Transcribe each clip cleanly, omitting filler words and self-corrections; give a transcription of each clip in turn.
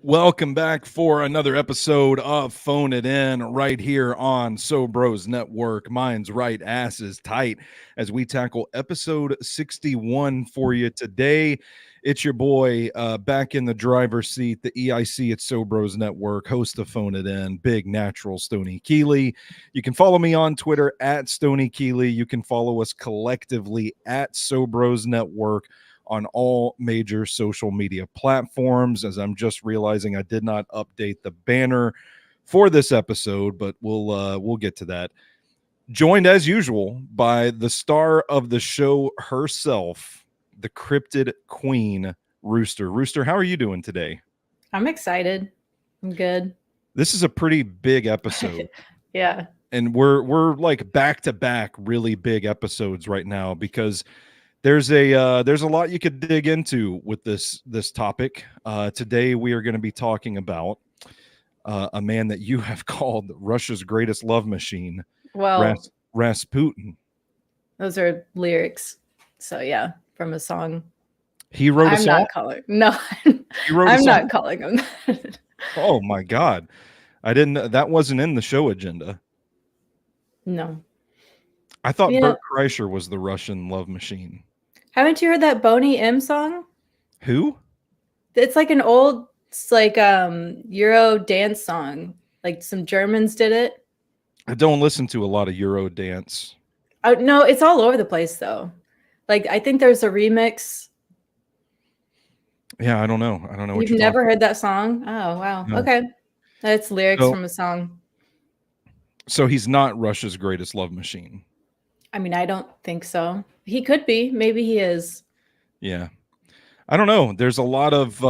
Welcome back for another episode of Phone It In right here on So Bros Network. Mine's right, ass is tight as we tackle episode 61 for you today. It's your boy back in the driver's seat, the EIC at So Bros Network, host of Phone It In, big natural Stoney Keeley. You can follow me on Twitter at Stoney Keeley. You can follow us collectively at So Bros Network on all major social media platforms, as I'm just realizing I did not update the banner for this episode, but we'll get to that. Joined as usual by the star of the show herself, the cryptid queen, Rooster. Rooster, how are you doing today? I'm excited. I'm good. This is a pretty big episode. Yeah. And we're like back-to-back really big episodes right now because there's a lot you could dig into with this topic. Today we are going to be talking about a man that you have called Russia's greatest love machine. Well, Rasputin. Those are lyrics. So yeah, from a song. He wrote a song? I'm not calling. No, I'm not calling him that. Oh my God. That wasn't in the show agenda. No. I thought Bert Kreischer was the Russian love machine. Haven't you heard that Boney M song? Who? It's like an old, Euro dance song. Like some Germans did it. I don't listen to a lot of Euro dance. Oh no, it's all over the place though. Like I think there's a remix. Yeah, I don't know. You've never heard that song? Oh wow. No. Okay. That's lyrics from a song. So he's not Russia's greatest love machine. I mean, I don't think so. He could be. Maybe he is. Yeah. I don't know. There's a lot of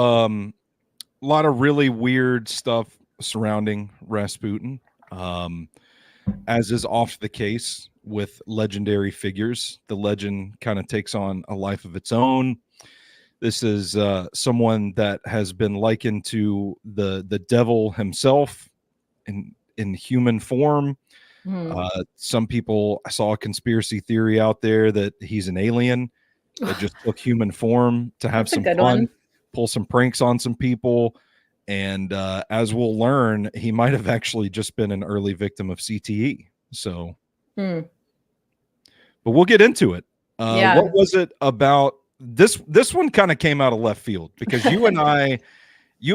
really weird stuff surrounding Rasputin, as is often the case with legendary figures. The legend kind of takes on a life of its own. This is someone that has been likened to the devil himself in human form. Some people, I saw a conspiracy theory out there that he's an alien that just took human form to have some fun, pull some pranks on some people. And as we'll learn, he might have actually just been an early victim of CTE. So, but we'll get into it. What was it about this one? Kind of came out of left field because you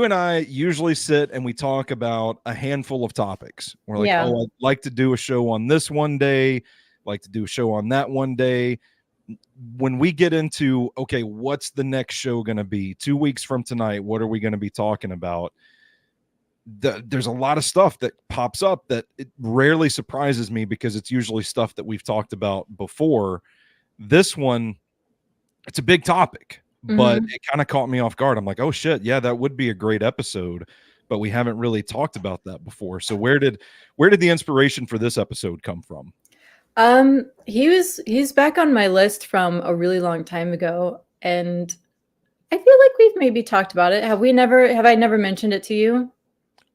and I usually sit and we talk about a handful of topics. We're like, oh, I'd like to do a show on this one day, like to do a show on that one day. When we get into, okay, what's the next show going to be 2 weeks from tonight? What are we going to be talking about? There's a lot of stuff that pops up that it rarely surprises me because it's usually stuff that we've talked about before This one, it's a big topic, but Mhm. it kind of caught me off guard. I'm like, oh shit, yeah, that would be a great episode, but we haven't really talked about that before. So where did the inspiration for this episode come from? He's back on my list from a really long time ago, and I feel like we've maybe talked about it. Have I never mentioned it to you?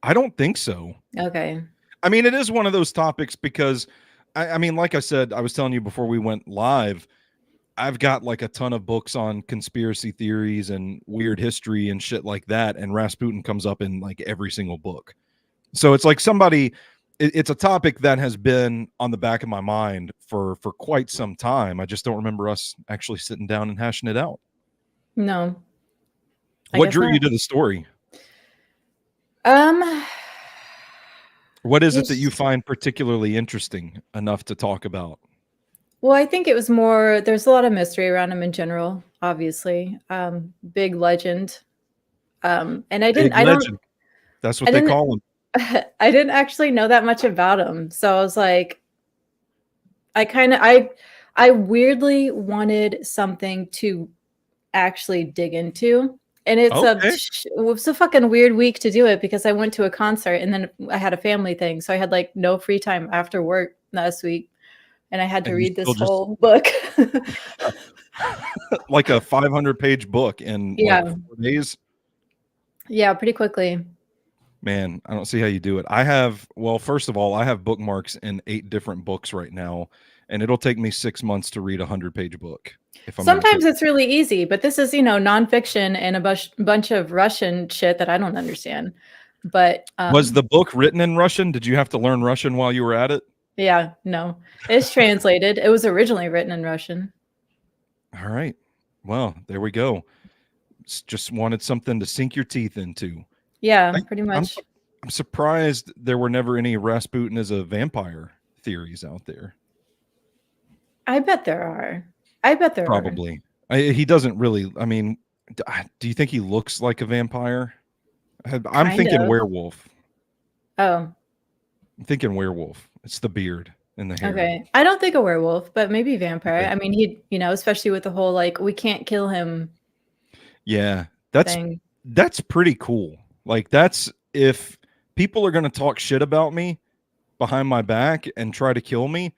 I don't think so. Okay. I mean, it is one of those topics because I mean, like I said, I was telling you before we went live, I've got like a ton of books on conspiracy theories and weird history and shit like that. And Rasputin comes up in like every single book. So it's like it's a topic that has been on the back of my mind for quite some time. I just don't remember us actually sitting down and hashing it out. No, I What guess drew not. you to the story? Um, What is it that you he's find particularly interesting enough to talk about? well, I think it was more there's a lot of mystery around him in general, obviously. Big legend. And Big legend. That's I what they didn't call him. I didn't actually know that much about him. So I was like, I weirdly wanted something to actually dig into. And Okay. it was a fucking weird week to do it because I went to a concert and then I had a family thing. So I had like no free time after work last week and I had to And you read this still just whole book. like a 500-page book in like Yeah. 4 days. Yeah, pretty quickly. Man, I don't see how you do it. I have, well, first of all, I have bookmarks in 8 different books right now, and it'll take me 6 months to read a 100-page book if I'm not Sometimes kidding. it's really easy, but this is, nonfiction and a bunch of Russian shit that I don't understand. But Was the book written in Russian? Did you have to learn Russian while you were at it? yeah, no, it's translated. It was originally written in Russian. All right. Well, there we go. Just wanted something to sink your teeth into. Yeah, I, pretty I'm much. I'm surprised there were never any Rasputin as a vampire theories out there. I bet there are. I bet there are. Probably. He doesn't really. I mean, do you think he looks like a vampire? I'm Kind thinking of. werewolf. Oh, I'm thinking werewolf. It's the beard and the hair. okay. I don't think a werewolf, but maybe vampire. Okay. I mean, especially with the whole like we can't kill him Yeah, that's thing. that's pretty cool. Like that's if people are going to talk shit about me behind my back and try to kill me,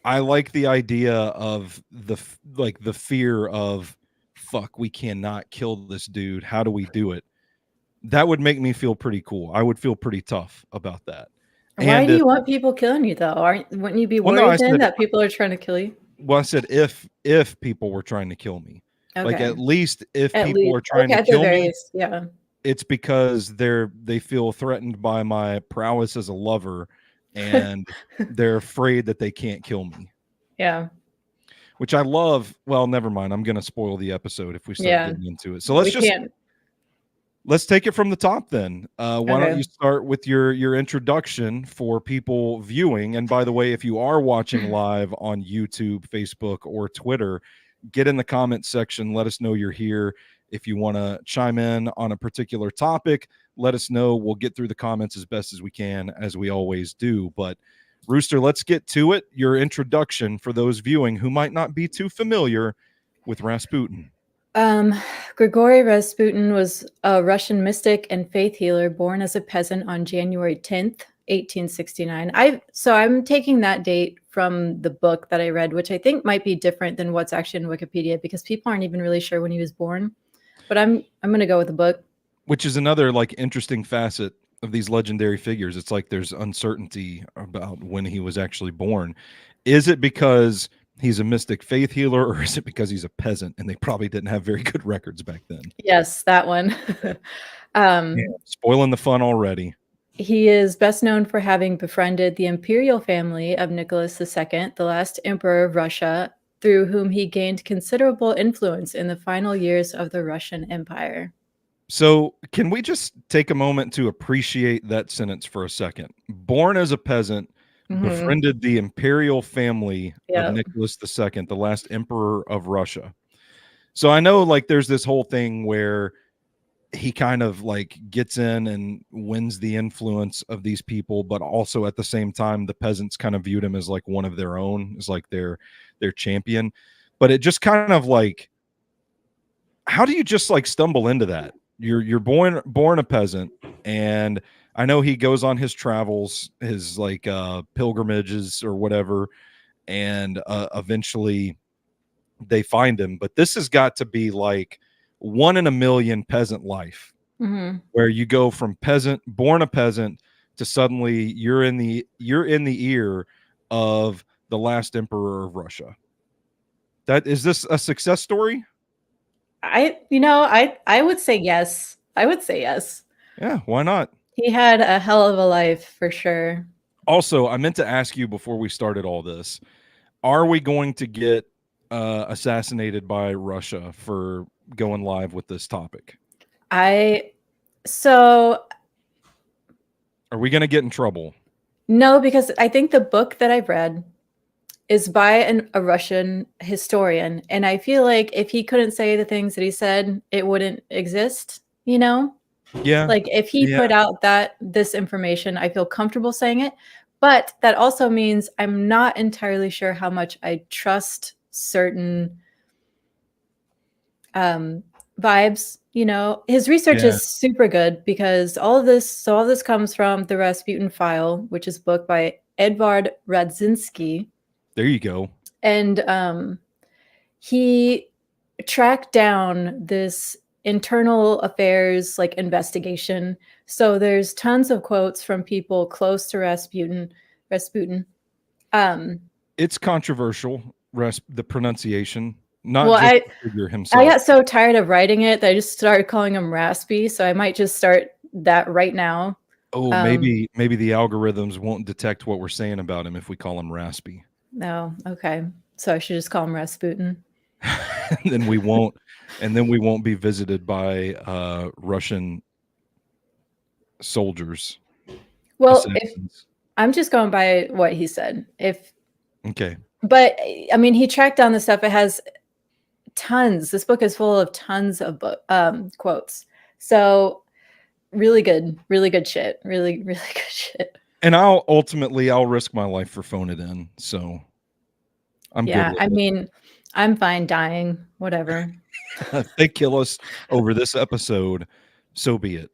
I like the idea of the fear of fuck, we cannot kill this dude. How do we do it? That would make me feel pretty cool. I would feel pretty tough about that. Why And do if you want people killing you though? Wouldn't you be well, no, worried then that people are trying to kill you? I said if people were trying to kill me, like Okay. at least if At people least are trying okay, to at the kill me, various, yeah. it's because they feel threatened by my prowess as a lover, and they're afraid that they can't kill me. Yeah. Which I love. Well, never mind. I'm going to spoil the episode if we start Yeah. getting into it. So We can't. let's take it from the top then. Why don't Okay. you start with your introduction for people viewing? And by the way, if you are watching live on YouTube, Facebook, or Twitter, get in the comments section. Let us know you're here. If you want to chime in on a particular topic, let us know. We'll get through the comments as best as we can, as we always do. But Rooster, let's get to it. Your introduction for those viewing who might not be too familiar with Rasputin. Um, Grigori Rasputin was a Russian mystic and faith healer born as a peasant on January 10th, 1869. I'm taking that date from the book that I read, which I think might be different than what's actually in Wikipedia because people aren't even really sure when he was born. But I'm going to go with the book. Which is another like interesting facet of these legendary figures. It's like there's uncertainty about when he was actually born. Is it because he's a mystic faith healer, or is it because he's a peasant and they probably didn't have very good records back then? Yes, that one. Yeah, spoiling the fun already. He is best known for having befriended the imperial family of Nicholas II, the last emperor of Russia, through whom he gained considerable influence in the final years of the Russian Empire. So, can we just take a moment to appreciate that sentence for a second? Born as a peasant, befriended the imperial family of Yeah. Nicholas II, the last emperor of Russia. So I know like there's this whole thing where he kind of like gets in and wins the influence of these people, but also at the same time the peasants kind of viewed him as like one of their own, as like their champion. but it just kind of like, how do you just like stumble into that? You're born a peasant, and I know he goes on his travels, his like pilgrimages or whatever, and eventually they find him. But this has got to be like one in a million peasant life, where you go from born a peasant, to suddenly you're in the ear of the last emperor of Russia. Is this a success story? I would say yes. I would say yes. Yeah, why not? He had a hell of a life for sure. Also, I meant to ask you before we started all this, are we going to get assassinated by Russia for going live with this topic? So are we going to get in trouble? No, because I think the book that I've read is by a Russian historian, and I feel like if he couldn't say the things that he said, it wouldn't exist, you know? Yeah. Like if he put out this information, I feel comfortable saying it, but that also means I'm not entirely sure how much I trust certain vibes. His research is super good, because all this comes from the Rasputin File, which is a book by Edvard Radzinsky. There you go. And he tracked down this internal affairs like investigation. So there's tons of quotes from people close to Rasputin. It's controversial, the pronunciation. Not well, just the figure himself. I got so tired of writing it that I just started calling him Raspy. So I might just start that right now. Oh, maybe the algorithms won't detect what we're saying about him if we call him Raspy. No, okay. So I should just call him Rasputin. And then we won't be visited by Russian soldiers. Well, I'm just going by what he said. Okay. But I mean, he tracked down the stuff. It has tons. This book is full of tons of quotes. So really good shit. Really, really good shit. And I'll risk my life for phone it in. So I'm good. Yeah, I mean, I'm fine dying, whatever. If they kill us over this episode, so be it.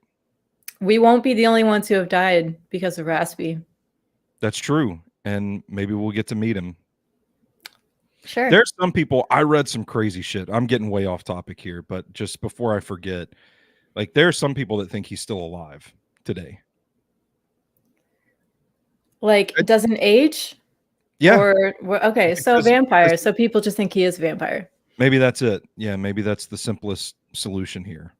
We won't be the only ones who have died because of Raspy. That's true. And maybe we'll get to meet him. Sure. There's some people, I read some crazy shit. I'm getting way off topic here, but just before I forget, like there are some people that think he's still alive today. Like it doesn't age? Yeah. Okay, so vampire. So people just think he is a vampire. Maybe that's it. Yeah, maybe that's the simplest solution here.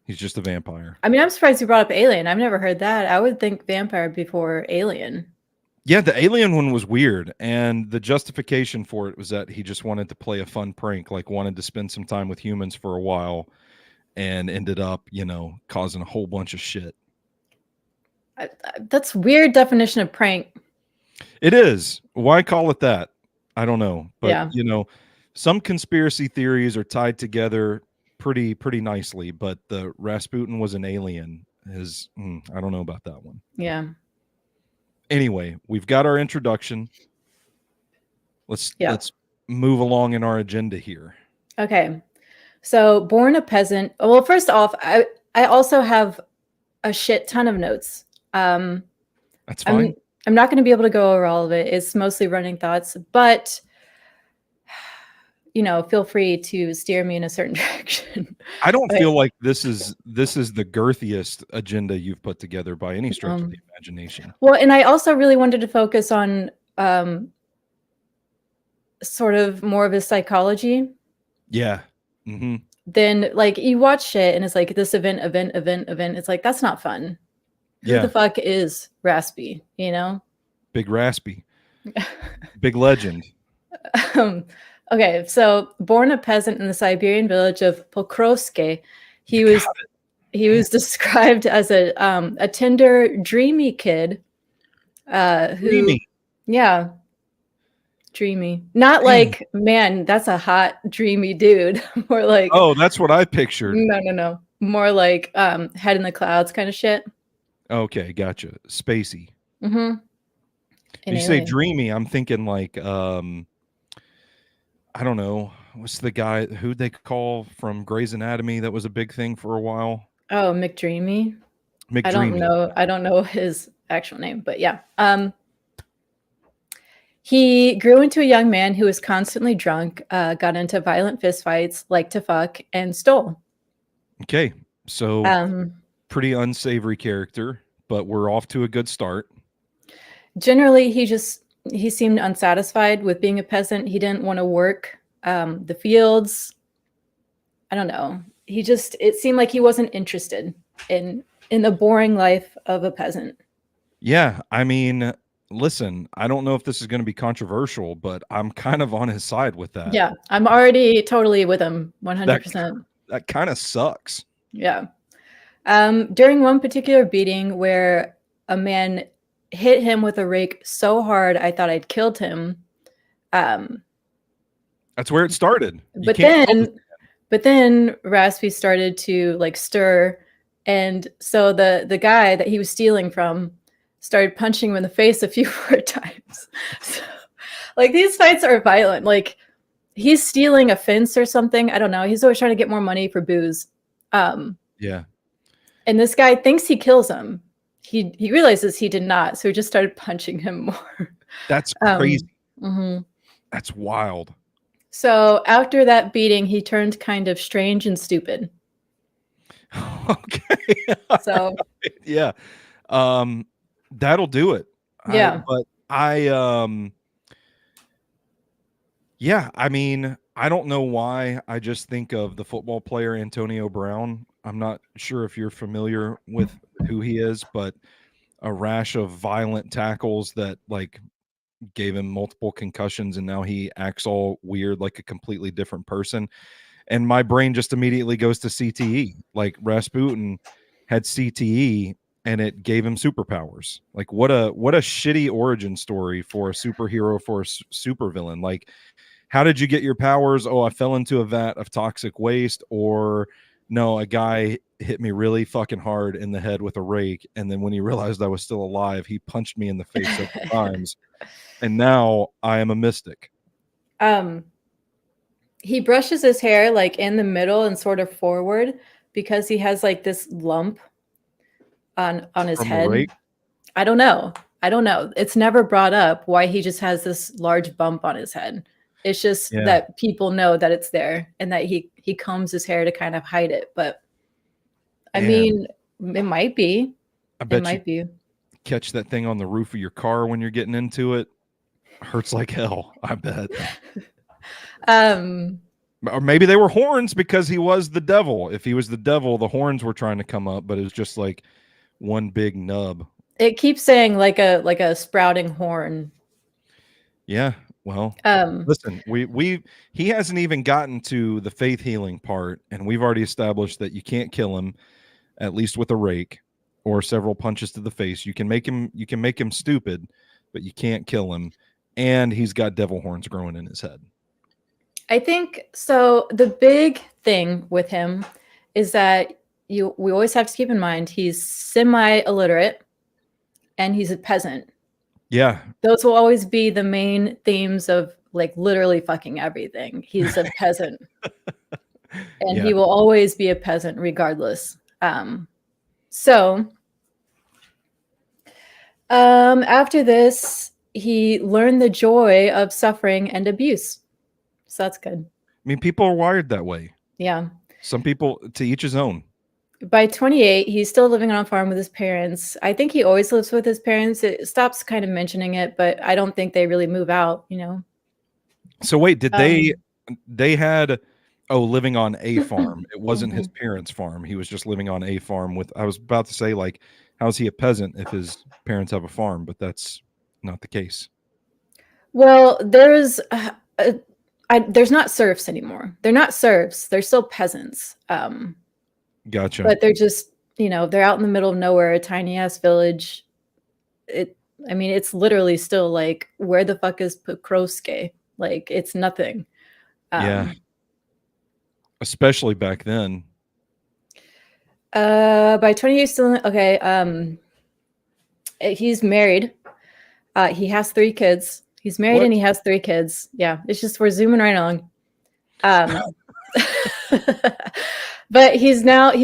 He's just a vampire. I mean, I'm surprised you brought up Alien. I've never heard that. I would think vampire before Alien. Yeah, the Alien one was weird, and the justification for it was that he just wanted to play a fun prank, like wanted to spend some time with humans for a while, and ended up, causing a whole bunch of shit. That's weird definition of prank. It is. Why call it that? I don't know. But, yeah. Some conspiracy theories are tied together pretty nicely, but the Rasputin was an alien I don't know about that one. Yeah. Anyway, we've got our introduction. Let's move along in our agenda here. Okay. So born a peasant. Well, first off, I also have a shit ton of notes. That's fine. I'm not going to be able to go over all of it. It's mostly running thoughts, but feel free to steer me in a certain direction. I don't feel like this is the girthiest agenda you've put together by any stretch of the imagination. Well, and I also really wanted to focus on sort of more of his psychology. Yeah. Mm-hmm. Then like you watch shit and it's like this event. It's like, that's not fun. Who the fuck is Raspy, Big Raspy. Big legend. Okay, so born a peasant in the Siberian village of Pokrovsk, he was described as a tender, dreamy kid. Dreamy. Yeah, dreamy. Not like, man, that's a hot, dreamy dude. More like, oh, that's what I pictured. No. More like head in the clouds kind of shit. Okay, gotcha. Spacey. Mm-hmm. You say dreamy, I'm thinking like I don't know. What's the guy who they call from Grey's Anatomy that was a big thing for a while? Oh, McDreamy. McDreamy. I don't know his actual name, but yeah. He grew into a young man who was constantly drunk, got into violent fistfights, liked to fuck, and stole. Okay, so Um, pretty unsavory character, but we're off to a good start. Generally, he seemed unsatisfied with being a peasant. He didn't want to work the fields. I don't know. It seemed like he wasn't interested in the boring life of a peasant. Yeah, I mean, listen, I don't know if this is going to be controversial, but I'm kind of on his side with that. Yeah, I'm already totally with him 100%. That kind of sucks. Yeah. During one particular beating where a man hit him with a rake so hard I thought I'd killed him. That's where it started. But then Raspi started to like stir, and so the guy that he was stealing from started punching him in the face a few more times. So, like, these fights are violent. Like, he's stealing a fence or something. I don't know. He's always trying to get more money for booze. Yeah. And this guy thinks he kills him. He realizes he did not, so he just started punching him more. That's crazy. Mm-hmm. That's wild. So after that beating, he turned kind of strange and stupid. Okay. So yeah. That'll do it. Yeah. Yeah, I mean, I don't know why. I just think of the football player Antonio Brown. I'm not sure if you're familiar with who he is, but a rash of violent tackles that like gave him multiple concussions, and now he acts all weird like a completely different person. And my brain just immediately goes to CTE. Like Rasputin had CTE and it gave him superpowers. Like what a shitty origin story for a superhero, for a supervillain. Like, how did you get your powers? Oh, I fell into a vat of toxic waste. Or no, a guy hit me really fucking hard in the head with a rake, and then when he realized I was still alive, he punched me in the face several times, and now I am a mystic. He brushes his hair like in the middle and sort of forward because he has like this lump on his From head. a rake? I don't know. It's never brought up why he just has this large bump on his head. It's just that people know that it's there, and that he combs his hair to kind of hide it. But I mean, it might be. I bet it might be. Catch that thing on the roof of your car when you're getting into it. Hurts like hell, I bet. Or maybe they were horns because he was the devil. If he was the devil, the horns were trying to come up, but it was just like one big nub. It keeps saying like a sprouting horn. Yeah. Well, listen, he hasn't even gotten to the faith healing part, and we've already established that you can't kill him, at least with a rake or several punches to the face. You can make him stupid, but you can't kill him. And he's got devil horns growing in his head. I think so. The big thing with him is that we always have to keep in mind he's semi-illiterate and he's a peasant. Yeah. Those will always be the main themes of like literally fucking everything. He's a peasant. And he will always be a peasant regardless. So after this, he learned the joy of suffering and abuse. So that's good. I mean, people are wired that way. Yeah. Some people, to each his own. By 28, he's still living on a farm with his parents. I think he always lives with his parents. It stops kind of mentioning it, but I don't think they really move out, you know? So wait, did they had, living on a farm. It wasn't his parents' farm. He was just living on a farm with, I was about to say, like, how's he a peasant if his parents have a farm? But that's not the case. Well, there's not serfs anymore. They're not serfs. They're still peasants. Gotcha. But they're just, they're out in the middle of nowhere, a tiny ass village. It's literally still like, where the fuck is Pokrovske? Like, it's nothing. Yeah. Especially back then. By 28, still okay. He's married. He has 3 kids. He's married What? and he has 3 kids. Yeah, it's just we're zooming right along. But he's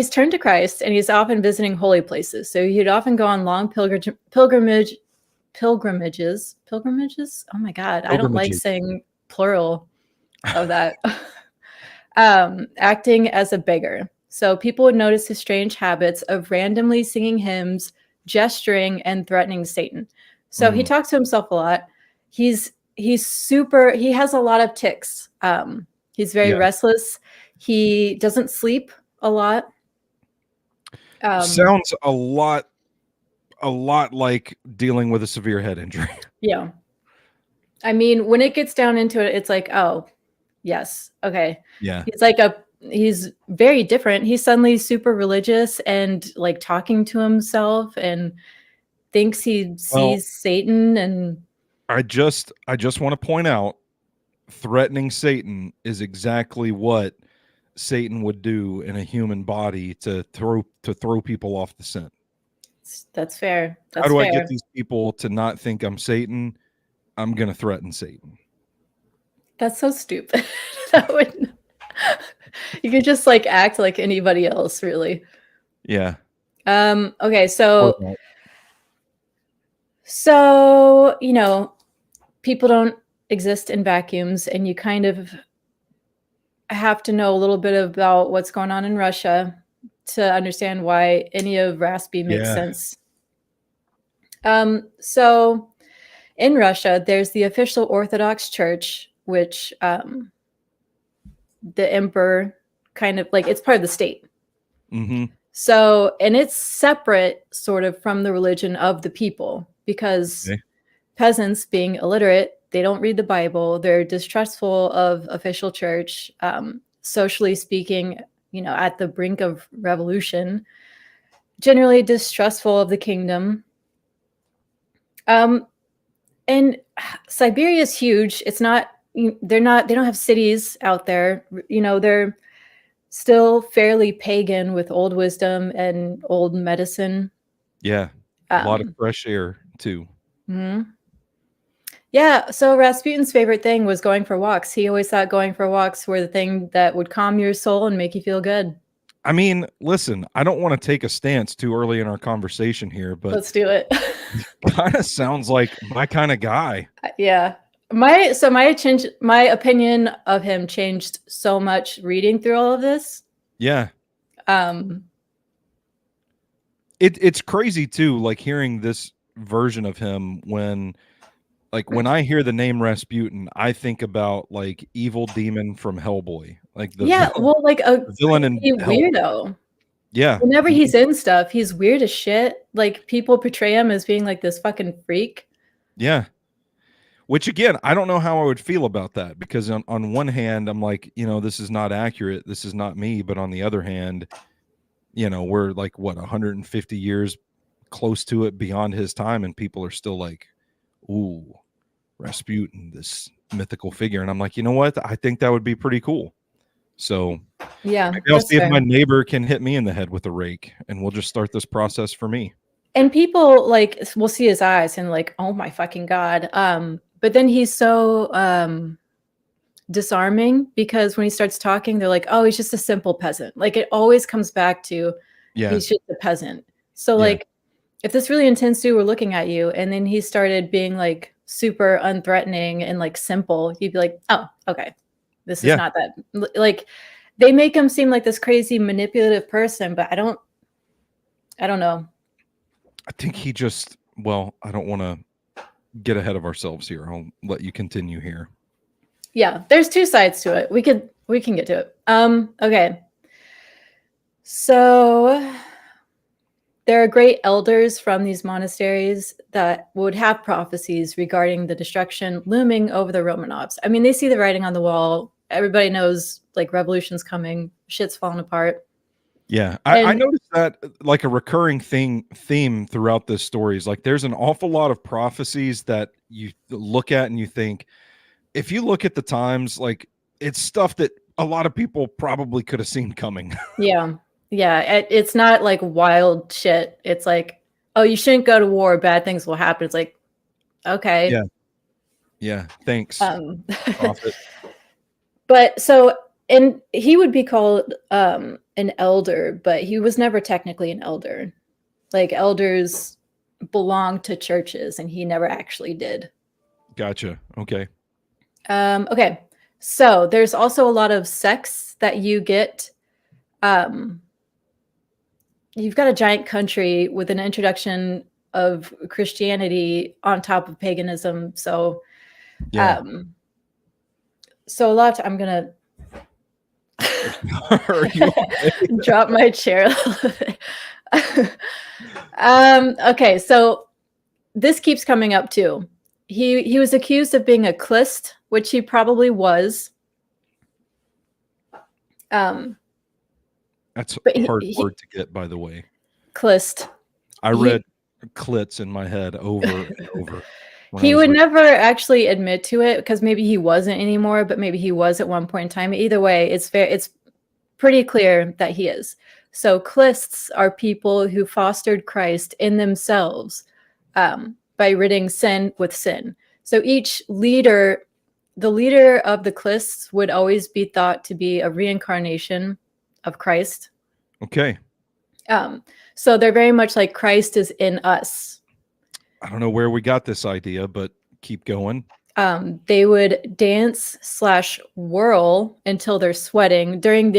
turned to Christ and he's often visiting holy places. So he'd often go on long pilgrimages. Oh my God, I don't like Pilgrimages. saying plural of that. Acting as a beggar. So people would notice his strange habits of randomly singing hymns, gesturing, and threatening Satan. So he talks to himself a lot. He has a lot of tics. He's very Yeah. restless. He doesn't sleep a lot. Sounds a lot like dealing with a severe head injury. Yeah. I mean, when it gets down into it, it's like, oh, yes, okay. Yeah. He's very different. He's suddenly super religious and like talking to himself and thinks he Well, sees Satan. And I just want to point out, threatening Satan is exactly what Satan would do in a human body to throw people off the scent. that's fair. How That's do I fair. get these people to not think I'm Satan? I'm going to threaten Satan. That's so stupid. That would you could just like act like anybody else, really. Yeah. Okay, so you know, people don't exist in vacuums, and you kind of have to know a little bit about what's going on in Russia to understand why any of Raspy makes sense. So in Russia, there's the official Orthodox Church, which the emperor kind of like, it's part of the state. Mm-hmm. So, and it's separate sort of from the religion of the people because peasants, being illiterate, they don't read the Bible. They're distrustful of official church. Socially speaking, you know, at the brink of revolution, generally distrustful of the kingdom. And Siberia is huge. It's not, they don't have cities out there. You know, they're still fairly pagan with old wisdom and old medicine. Yeah. A lot of fresh air too. Mm-hmm. Yeah. So Rasputin's favorite thing was going for walks. He always thought going for walks were the thing that would calm your soul and make you feel good. I mean, listen, I don't want to take a stance too early in our conversation here, but let's do it. Kind of sounds like my kind of guy. Yeah. My opinion of him changed so much reading through all of this. Yeah. It's crazy too, like hearing this version of him when I hear the name Rasputin, I think about like evil demon from Hellboy, like the villain in weirdo. Yeah. Whenever he's in stuff, he's weird as shit. Like people portray him as being like this fucking freak. Yeah. Which again, I don't know how I would feel about that because on one hand, I'm like, you know, this is not accurate. This is not me. But on the other hand, you know, we're like, what, 150 years close to it beyond his time. And people are still like, ooh, Rasputin, this mythical figure. And I'm like, you know what? I think that would be pretty cool. So yeah, maybe I'll see if my neighbor can hit me in the head with a rake and we'll just start this process for me. And people like will see his eyes and like, oh my fucking God. But then he's so disarming because when he starts talking, they're like, oh, he's just a simple peasant. Like it always comes back to he's just a peasant. So like if this really intense dude were looking at you and then he started being like super unthreatening and like simple, you'd be like, oh, okay. This is not that. Like they make him seem like this crazy manipulative person, but I don't know. I think he just, well, I don't want to get ahead of ourselves here. I'll let you continue here. Yeah, there's two sides to it. We can get to it. Okay. So there are great elders from these monasteries that would have prophecies regarding the destruction looming over the Romanovs. I mean, they see the writing on the wall. Everybody knows like revolution's coming, shit's falling apart. Yeah, I noticed that like a recurring theme throughout this story is like there's an awful lot of prophecies that you look at and you think, if you look at the times, like it's stuff that a lot of people probably could have seen coming. Yeah. It's not like wild shit. It's like, oh, you shouldn't go to war. Bad things will happen. It's like, okay. Yeah. Thanks, Um, prophet. but so, and he would be called an elder, but he was never technically an elder. Like elders belong to churches, and he never actually did. Gotcha. Okay. Okay, so there's also a lot of sects that you get. You've got a giant country with an introduction of Christianity on top of paganism. So, Yeah. so a lot of I'm gonna Are you okay? drop my chair. Okay, so this keeps coming up too. He was accused of being a Clist, which he probably was. That's But a hard word to get, by the way. Clist. I read clits in my head over and over. He would never actually admit to it because maybe he wasn't anymore, but maybe he was at one point in time. Either way, it's pretty clear that he is. So Clists are people who fostered Christ in themselves by ridding sin with sin. So each leader, the leader of the Clists would always be thought to be a reincarnation of Christ. Okay. So they're very much like Christ is in us. I don't know where we got this idea, but keep going. They would dance/whirl until they're sweating during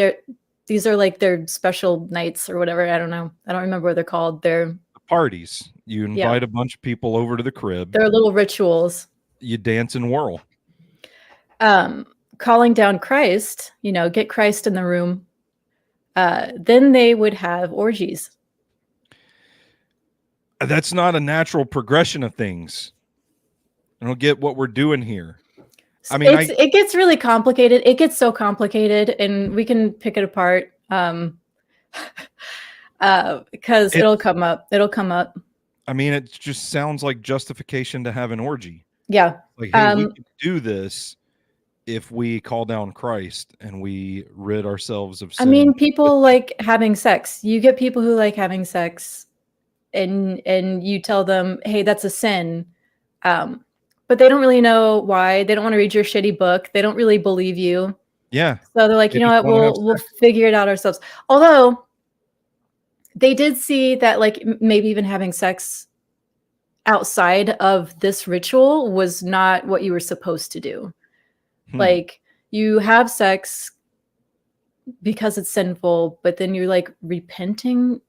these are like their special nights or whatever. I don't know. I don't remember what they're called. They're Parties. You invite a bunch of people over to the crib. They're little rituals. You dance and whirl. Calling down Christ, get Christ in the room. Then they would have orgies. That's not a natural progression of things. I don't get what we're doing here. I mean, it gets really complicated. It gets so complicated, and we can pick it apart because it'll come up. I mean, it just sounds like justification to have an orgy. Yeah. Like, hey, we can do this if we call down Christ and we rid ourselves of sin. I mean, people like having sex. You get people who like having sex, and you tell them, hey, that's a sin. But they don't really know why. They don't want to read your shitty book. They don't really believe you. Yeah. So they're like, you know what, we'll figure it out ourselves. Although they did see that like maybe even having sex outside of this ritual was not what you were supposed to do. Like you have sex because it's sinful, but then you're like repenting.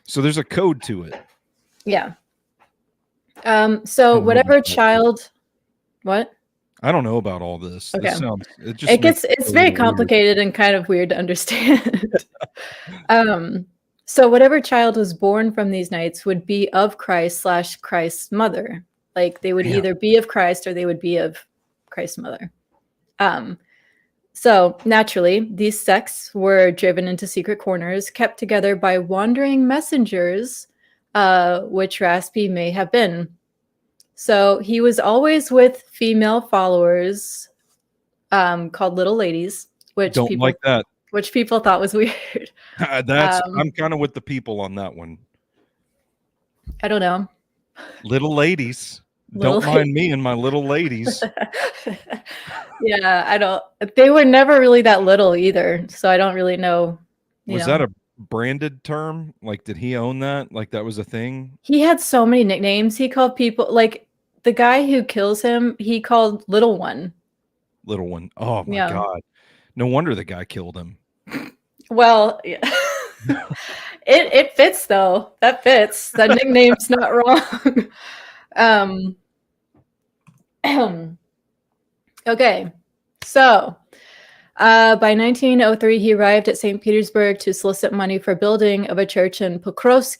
So there's a code to it. Yeah. So whatever child, what? I don't know about all this. Okay. It's very complicated and kind of weird to understand. So whatever child was born from these nights would be of Christ/Christ's mother. Like they would either be of Christ or they would be of Christ's mother. So naturally, these sects were driven into secret corners, kept together by wandering messengers, which Raspi may have been. So he was always with female followers called little ladies, which people thought was weird. I'm kind of with the people on that one. I don't know. Little ladies. Don't mind me and my little ladies. Yeah, I don't. They were never really that little either, so I don't really know. Was that a branded term? Like, did he own that? Like, that was a thing? He had so many nicknames. He called people like the guy who kills him. He called Little One. Little One. Oh my God! No wonder the guy killed him. Well, yeah. It fits though. That fits. That nickname's not wrong. Okay, so by 1903, he arrived at St. Petersburg to solicit money for building of a church in Pokrovsk.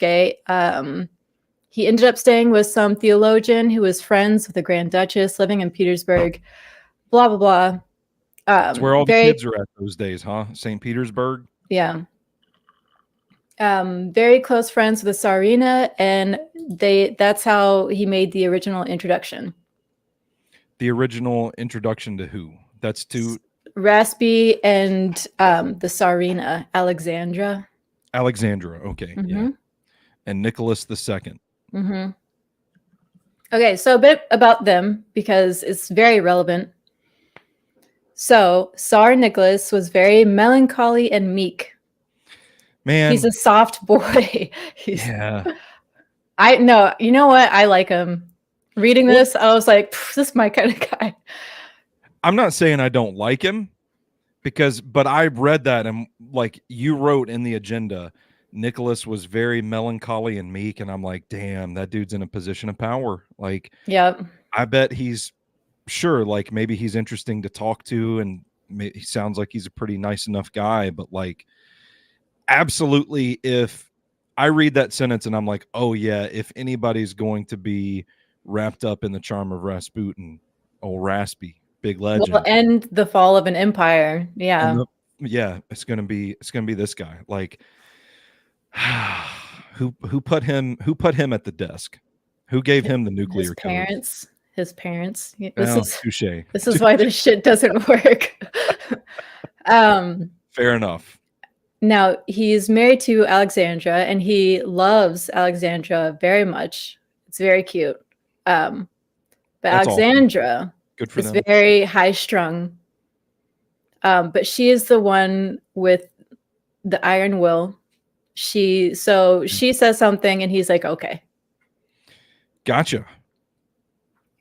He ended up staying with some theologian who was friends with the Grand Duchess, living in Petersburg. Blah blah blah. That's where all the kids are at those days, huh? St. Petersburg. Yeah. Very close friends with the Tsarina, and that's how he made the original introduction. The original introduction to who? That's to Raspi and the Tsarina, Alexandra. Alexandra, okay. Mm-hmm. Yeah. And Nicholas II. Mm-hmm. Okay, so a bit about them because it's very relevant. So Tsar Nicholas was very melancholy and meek. He's Man, a soft boy. He's yeah. I no, you know what? I like him. Reading Well, this, I was like, this is my kind of guy. I'm not saying I don't like him but I read that and like you wrote in the agenda, Nicholas was very melancholy and meek, and I'm like, damn, that dude's in a position of power. Like, Yep. I bet he's sure, like maybe he's interesting to talk to, and he sounds like he's a pretty nice enough guy, but like, absolutely, if I read that sentence and I'm like, oh yeah, if anybody's going to be wrapped up in the charm of Rasputin, oh Raspy, big Well, legend. and the fall of an empire. And Yeah. yeah, it's gonna be this guy. Like, who put him at the desk? Wwho gave him the His nuclear codes? parents. His parents. Oh, touche. This is why this shit doesn't work. um Fair enough. Now he's married to Alexandra and he loves Alexandra very much. It's very cute. But That's awesome. Alexandra Good for is them. very high strung. But she is the one with the iron will. She says something and he's like, okay. Gotcha.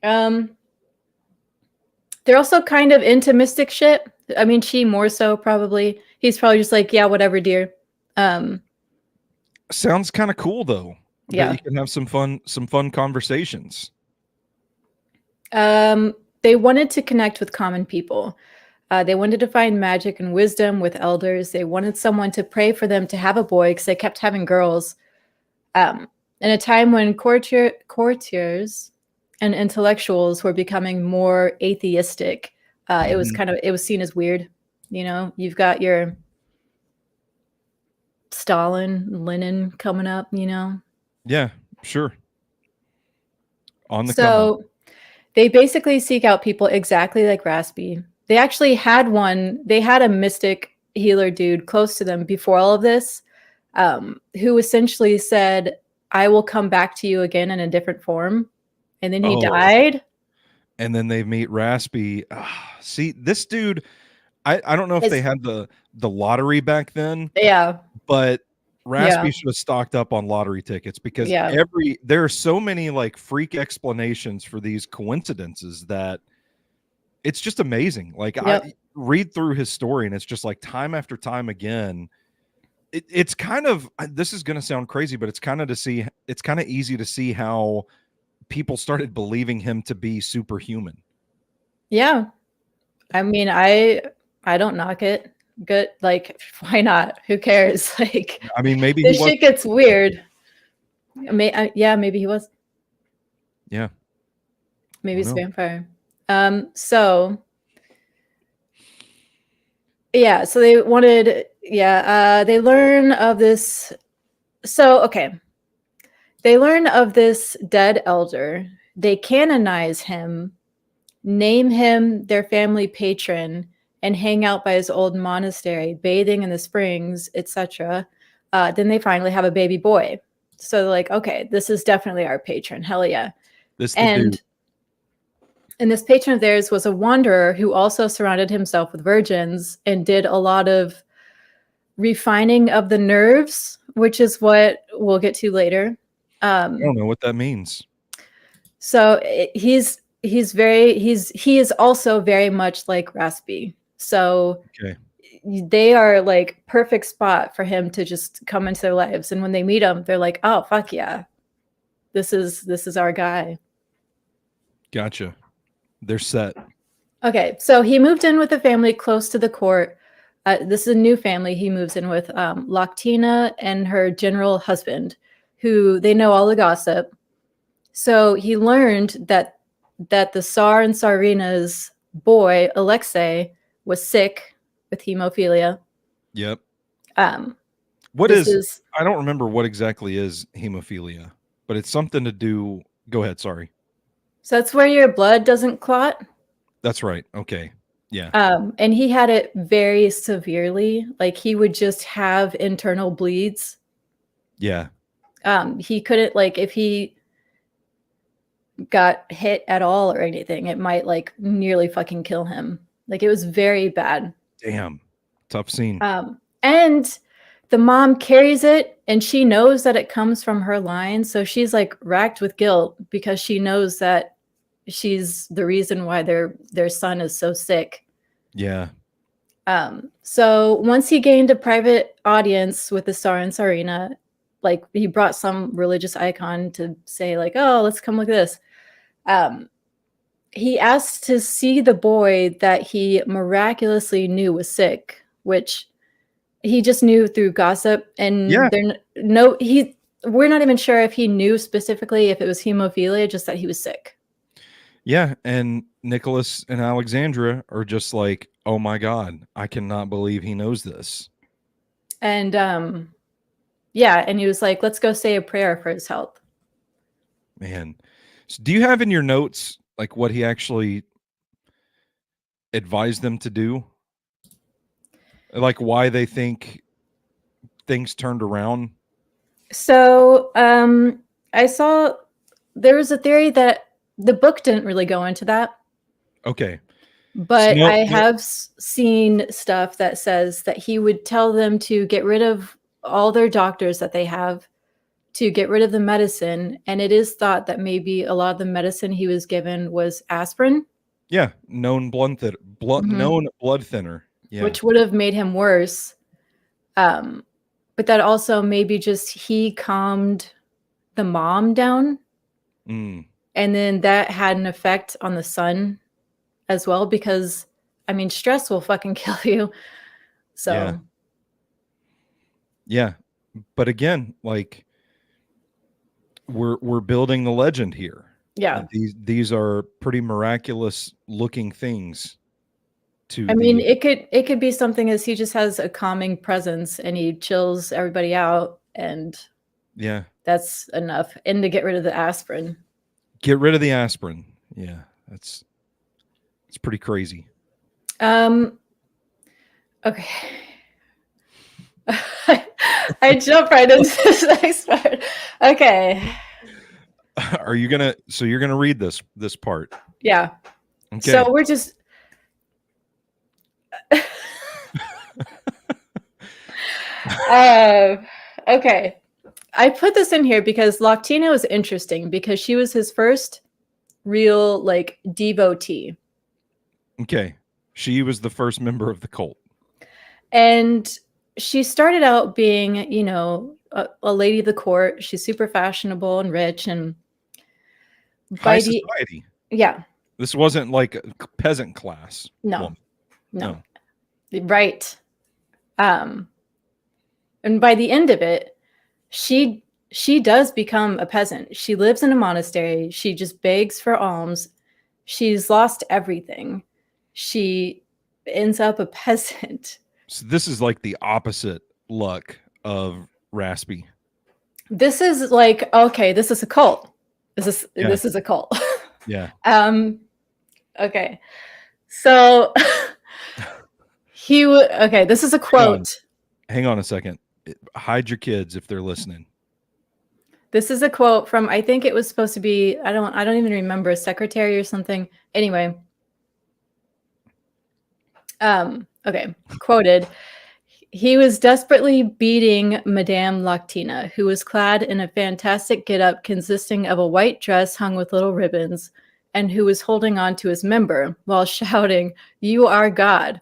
They're also kind of into mystic shit. I mean, she more so probably. He's probably just like, yeah, whatever, dear. Sounds kind of cool though. Yeah. That you can have some fun conversations. They wanted to connect with common people. They wanted to find magic and wisdom with elders. They wanted someone to pray for them to have a boy because they kept having girls. In a time when courtiers and intellectuals were becoming more atheistic, it was seen as weird. You know, you've got your Stalin, Lenin coming up, you know? Yeah, sure. On the come up. So they basically seek out people exactly like Raspy. They actually had they had a mystic healer dude close to them before all of this, who essentially said, I will come back to you again in a different form. And then he died. And then they meet Raspy. See, this dude, I don't know if they had the lottery back then. Yeah. But Raspy should have stocked up on lottery tickets because there are so many like freak explanations for these coincidences that it's just amazing. Like I read through his story and it's just like time after time again. It's kind of, this is going to sound crazy, but it's kind of easy to see how people started believing him to be superhuman. Yeah. I mean, I don't knock it. Good. Like, why not? Who cares? Like, I mean, maybe this shit gets weird. Maybe he was. Yeah. Maybe he's a vampire. So they wanted, they learn of this. So, okay. They learn of this dead elder. They canonize him, name him their family patron, and hang out by his old monastery, bathing in the springs, etc. Then they finally have a baby boy. So they're like, okay, this is definitely our patron. Hell yeah. And this patron of theirs was a wanderer who also surrounded himself with virgins and did a lot of refining of the nerves, which is what we'll get to later. I don't know what that means. So he is also very much like Raspy. So they are like perfect spot for him to just come into their lives. And when they meet him, they're like, oh, fuck yeah. This is our guy. Gotcha. They're set. Okay. So he moved in with a family close to the court. This is a new family he moves in with, Loktina and her general husband, who they know all the gossip. So he learned that the Tsar and Tsarina's boy, Alexei, was sick with hemophilia. Yep. I don't remember what exactly is hemophilia, but it's something to do. Go ahead. Sorry. So that's where your blood doesn't clot. That's right. Okay. Yeah. And he had it very severely. Like he would just have internal bleeds. Yeah. He couldn't, like, if he got hit at all or anything, it might like nearly fucking kill him. Like it was very bad. Damn. Tough scene. And the mom carries it and she knows that it comes from her line. So she's like racked with guilt because she knows that she's the reason why their son is so sick. Yeah. So once he gained a private audience with the Tsar and Tsarina, like he brought some religious icon to say like, oh, let's come look at this. He asked to see the boy that he miraculously knew was sick, which he just knew through gossip. And Yeah. we're not even sure if he knew specifically if it was hemophilia, just that he was sick. Yeah. And Nicholas and Alexandra are just like, oh my God, I cannot believe he knows this. And yeah, and he was like, let's go say a prayer for his health. Man. So do you have in your notes like what he actually advised them to do? Like why they think things turned around? So I saw there was a theory that the book didn't really go into that. Okay. But I have seen stuff that says that he would tell them to get rid of all their doctors that they have, to get rid of the medicine. And it is thought that maybe a lot of the medicine he was given was aspirin. Yeah, known blood thinner. Yeah. Which would have made him worse. But that also maybe just he calmed the mom down. And then that had an effect on the son as well, because I mean, stress will fucking kill you. So yeah. But again, like we're building the legend here. Yeah. These are pretty miraculous looking things. I mean, it could be something as he just has a calming presence and he chills everybody out, and yeah, that's enough. And to get rid of the aspirin. Get rid of the aspirin. Yeah, it's pretty crazy. Okay. I jump right into this next part. Okay. Are you gonna? So you're gonna read this part? Yeah. Okay. So we're just. Okay. I put this in here because Loctina was interesting because she was his first real like devotee. Okay. She was the first member of the cult. And she started out being, you know, a lady of the court. She's super fashionable and rich and high society. Yeah. This wasn't like a peasant class. No. Right. And by the end of it, she does become a peasant. She lives in a monastery. She just begs for alms. She's lost everything. She ends up a peasant. So this is like the opposite luck of Raspy. This is like, okay, this is a cult. This is a cult. Yeah. Okay. So okay, this is a quote. Hang on a second. Hide your kids if they're listening. This is a quote from, I think it was supposed to be, I don't even remember, a secretary or something. Anyway. Okay, quoted. He was desperately beating Madame Loctina, who was clad in a fantastic getup consisting of a white dress hung with little ribbons, and who was holding on to his member while shouting, "You are God."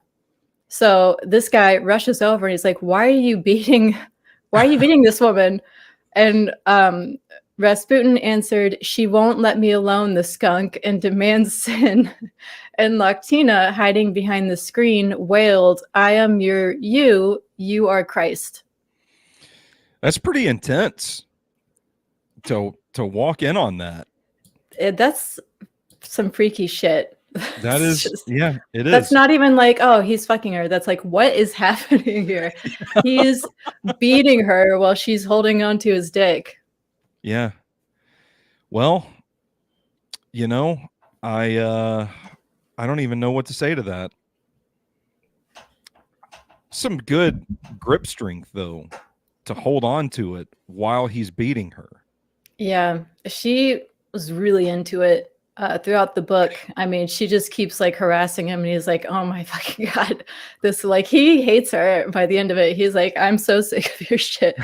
So this guy rushes over and he's like, why are you beating this woman? And Rasputin answered, "She won't let me alone, the skunk," and demands sin. And Loctina, hiding behind the screen, wailed, "I am you are Christ." That's pretty intense to walk in on that. That's some freaky shit. That is just, yeah, it is. That's not even like, oh, he's fucking her. That's like, what is happening here? He's beating her while she's holding on to his dick. Yeah. Well, you know, I don't even know what to say to that. Some good grip strength though to hold on to it while he's beating her. Yeah, she was really into it throughout the book. I mean, she just keeps like harassing him, and he's like, "Oh my fucking god, this like he hates her." By the end of it, he's like, "I'm so sick of your shit.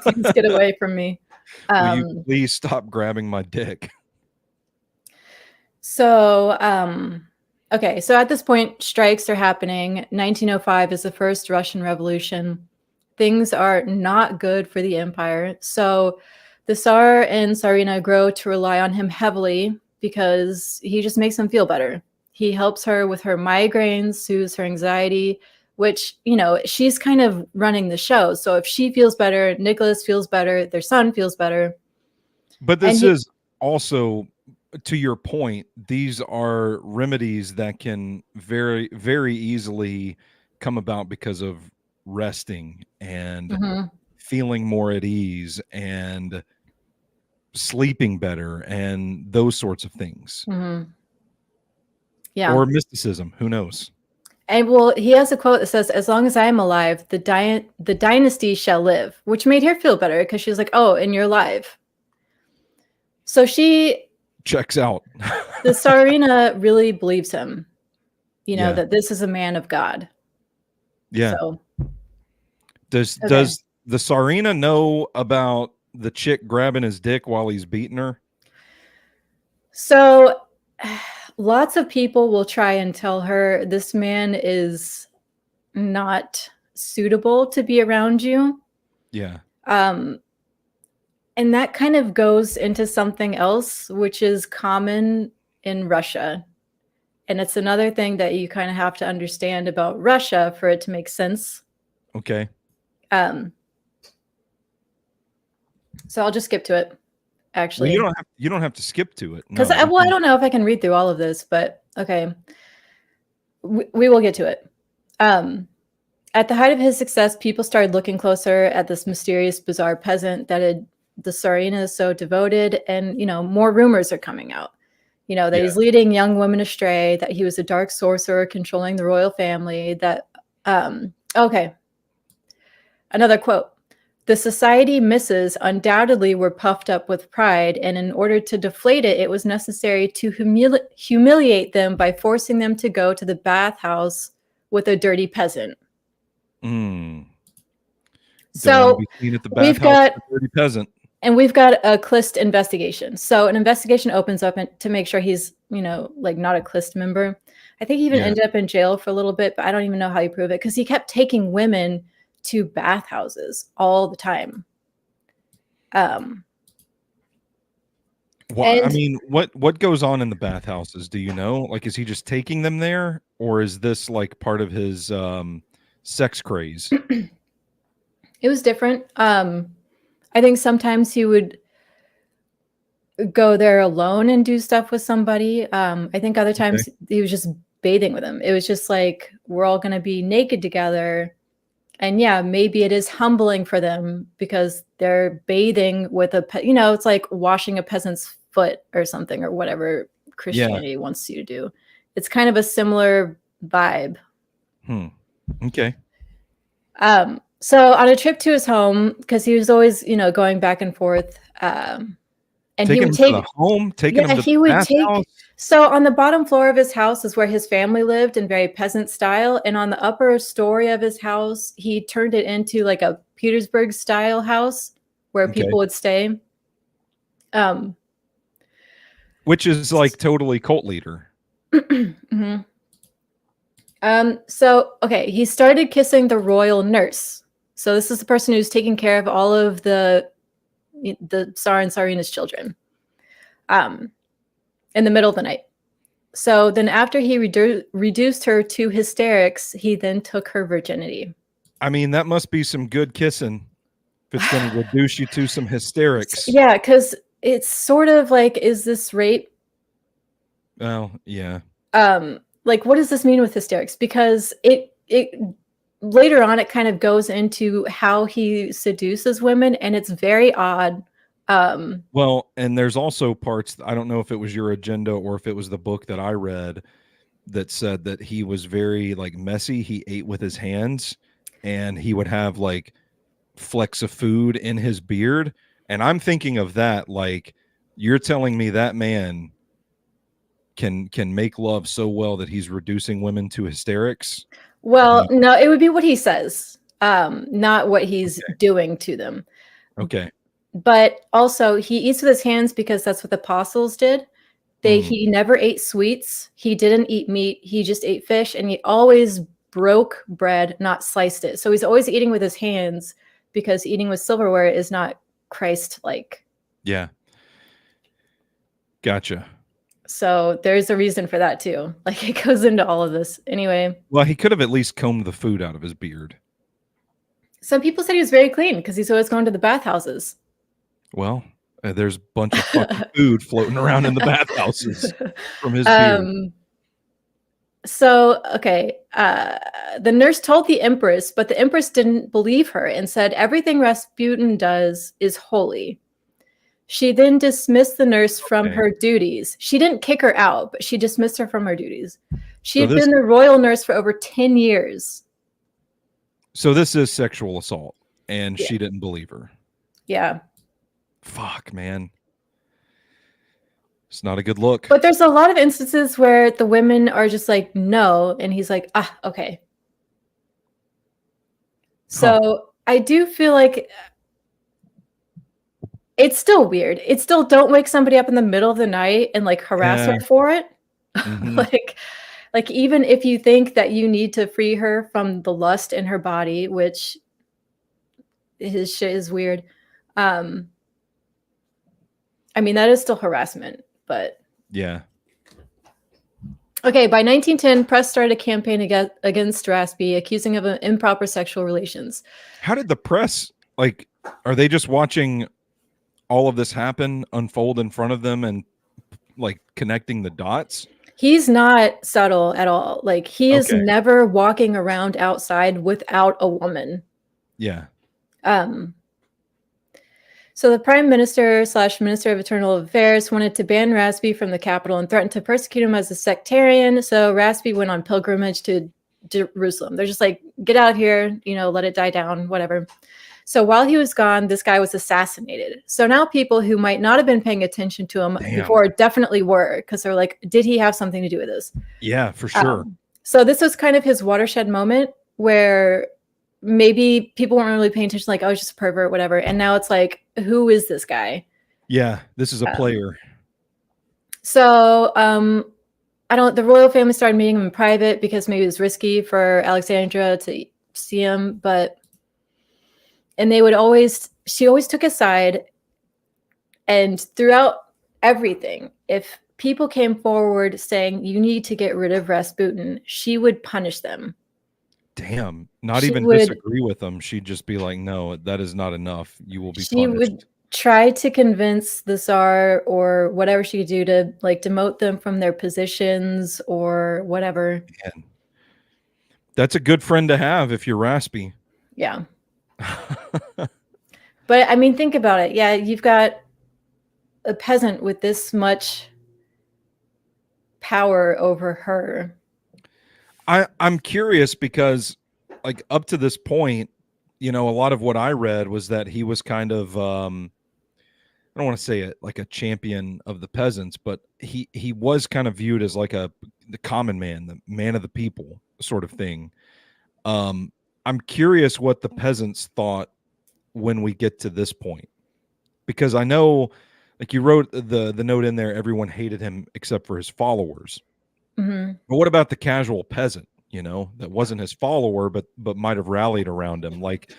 Please get away from me." Will you please stop grabbing my dick? So, okay, so at this point, strikes are happening. 1905 is the first Russian Revolution. Things are not good for the empire. So the Tsar and Tsarina grow to rely on him heavily because he just makes them feel better. He helps her with her migraines, soothes her anxiety, which, you know, she's kind of running the show. So if she feels better, Nicholas feels better, their son feels better. But this is also, to your point, these are remedies that can very, very easily come about because of resting and feeling more at ease and sleeping better and those sorts of things. Yeah. Or mysticism, who knows? And well, he has a quote that says, "As long as I am alive, the dynasty shall live," which made her feel better because she was like, "Oh, and you're alive." So she checks out. The Tsarina really believes him, you know, that this is a man of God. Yeah. So, does the Tsarina know about the chick grabbing his dick while he's beating her? So lots of people will try and tell her this man is not suitable to be around you. Yeah. And that kind of goes into something else, which is common in Russia. And it's another thing that you kind of have to understand about Russia for it to make sense. Okay. So I'll just skip to it. Actually, well, you don't have to skip to it because I don't know if I can read through all of this, but okay, we will get to it. At the height of his success, people started looking closer at this mysterious, bizarre peasant that had the Tsarina is so devoted, and you know, more rumors are coming out. You know, that he's leading young women astray, that he was a dark sorcerer controlling the royal family. That okay, another quote. The society misses undoubtedly were puffed up with pride, and in order to deflate it, it was necessary to humiliate them by forcing them to go to the bathhouse with a dirty peasant. So we've got a dirty peasant. And we've got a Clist investigation. So an investigation opens up to make sure he's, you know, like not a Clist member. I think he even ended up in jail for a little bit, but I don't even know how you prove it because he kept taking women to bathhouses all the time. I mean, what goes on in the bathhouses? Do you know? Like, is he just taking them there, or is this like part of his sex craze? It was different. I think sometimes he would go there alone and do stuff with somebody. I think other times he was just bathing with them. It was just like, we're all going to be naked together. And yeah, maybe it is humbling for them because they're bathing with you know, it's like washing a peasant's foot or something or whatever Christianity wants you to do. It's kind of a similar vibe. Okay. So on a trip to his home, because he was always, you know, going back and forth, and he would take him to the home, taking him to the bathhouse. So on the bottom floor of his house is where his family lived in very peasant style, and on the upper story of his house, he turned it into like a Petersburg style house where people would stay. Which is like totally cult leader. So okay, he started kissing the royal nurse. So this is the person who's taking care of all of the Tsar and Tsarina's children. In the middle of the night. So then after he reduced her to hysterics, he then took her virginity. I mean, that must be some good kissing if it's going to reduce you to some hysterics. Yeah, because it's sort of like, is this rape? Well, yeah. Like, what does this mean with hysterics? Because it later on, it kind of goes into how he seduces women, and it's very odd. Well, and there's also parts, I don't know if it was your agenda or if it was the book that I read that said that he was very like messy. He ate with his hands and he would have like flecks of food in his beard. And I'm thinking of that, like You're telling me that man can make love so well that he's reducing women to hysterics? Well, No. no, it would be what he says, not what he's doing to them. Okay. But also, he eats with his hands because that's what the apostles did. He never ate sweets. He didn't eat meat. He just ate fish, and he always broke bread, not sliced it. So he's always eating with his hands because eating with silverware is not Christ-like. Yeah. Gotcha. So there's a reason for that too. Like, it goes into all of this. Anyway, Well, he could have at least combed the food out of his beard. some people said he was very clean because he's always going to the bathhouses. Well, there's a bunch of fucking food floating around in the bathhouses from his beard. So, okay, the nurse told the empress, but the empress didn't believe her and said everything Rasputin does is holy. She then dismissed the nurse from her duties. She didn't kick her out, but she dismissed her from her duties. She had been the royal nurse for over 10 years. So this is sexual assault, and she didn't believe her. Yeah. Fuck, man. It's not a good look. But there's a lot of instances where the women are just like, no, and he's like, okay. So I do feel like it's still weird. It's still, don't wake somebody up in the middle of the night and like harass her for it. Mm-hmm. like even if you think that you need to free her from the lust in her body, which his shit is weird. I mean, that is still harassment, but yeah. Okay, by 1910, press started a campaign against Raspy, accusing him of improper sexual relations. How did the press, like, are they just watching all of this happen unfold in front of them and like connecting the dots? He's not subtle at all. Like, he is never walking around outside without a woman. Yeah. So the prime minister / minister of internal affairs wanted to ban Raspy from the capital and threatened to persecute him as a sectarian. So Raspy went on pilgrimage to Jerusalem. They're just like, get out of here, let it die down, whatever. So while he was gone, this guy was assassinated. So now people who might not have been paying attention to him before definitely were, because they're like, did he have something to do with this? Yeah, for sure. So this was kind of his watershed moment where maybe people weren't really paying attention, like, oh, I was just a pervert, whatever. And now it's like, who is this guy? Yeah, this is a player. So the royal family started meeting him in private because maybe it was risky for Alexandra to see him, and she always took his side. And throughout everything, if people came forward saying, you need to get rid of Rasputin, she would punish them. Damn, not even disagree with them. She'd just be like, no, that is not enough. You will be punished. She would try to convince the Tsar or whatever she could do to like demote them from their positions or whatever. Man. That's a good friend to have if you're Raspy. Yeah. But I mean, think about it. Yeah, you've got a peasant with this much power over her. I'm curious because, like, up to this point, a lot of what I read was that he was kind of, I don't want to say it like a champion of the peasants, but he was kind of viewed as like the common man, the man of the people sort of thing. I'm curious what the peasants thought when we get to this point, because I know, like you wrote the note in there, everyone hated him except for his followers. Mm-hmm. But what about the casual peasant, that wasn't his follower, but might have rallied around him? Like,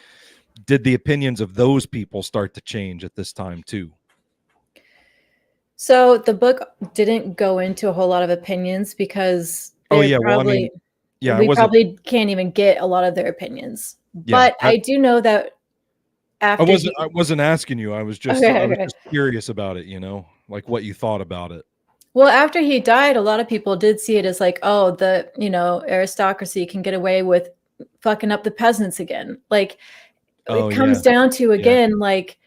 did the opinions of those people start to change at this time too? So the book didn't go into a whole lot of opinions because we probably can't even get a lot of their opinions. Yeah, but I do know that after I wasn't asking you. I was just just curious about it, like what you thought about it. Well, after he died, a lot of people did see it as like, oh, the aristocracy can get away with fucking up the peasants again. Like, it comes down to, again, like,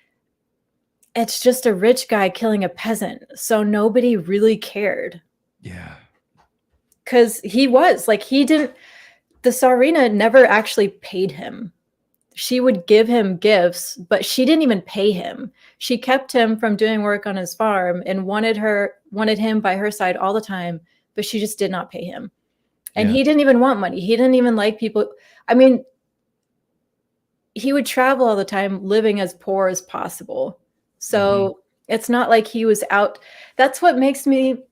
it's just a rich guy killing a peasant. So nobody really cared. Yeah. Because he was like, the Tsarina never actually paid him. she would give him gifts, but she didn't even pay him. She kept him from doing work on his farm and wanted him by her side all the time, but she just did not pay him. And he didn't even want money. He didn't even like people. I mean, he would travel all the time living as poor as possible. So it's not like he was out. That's what makes me,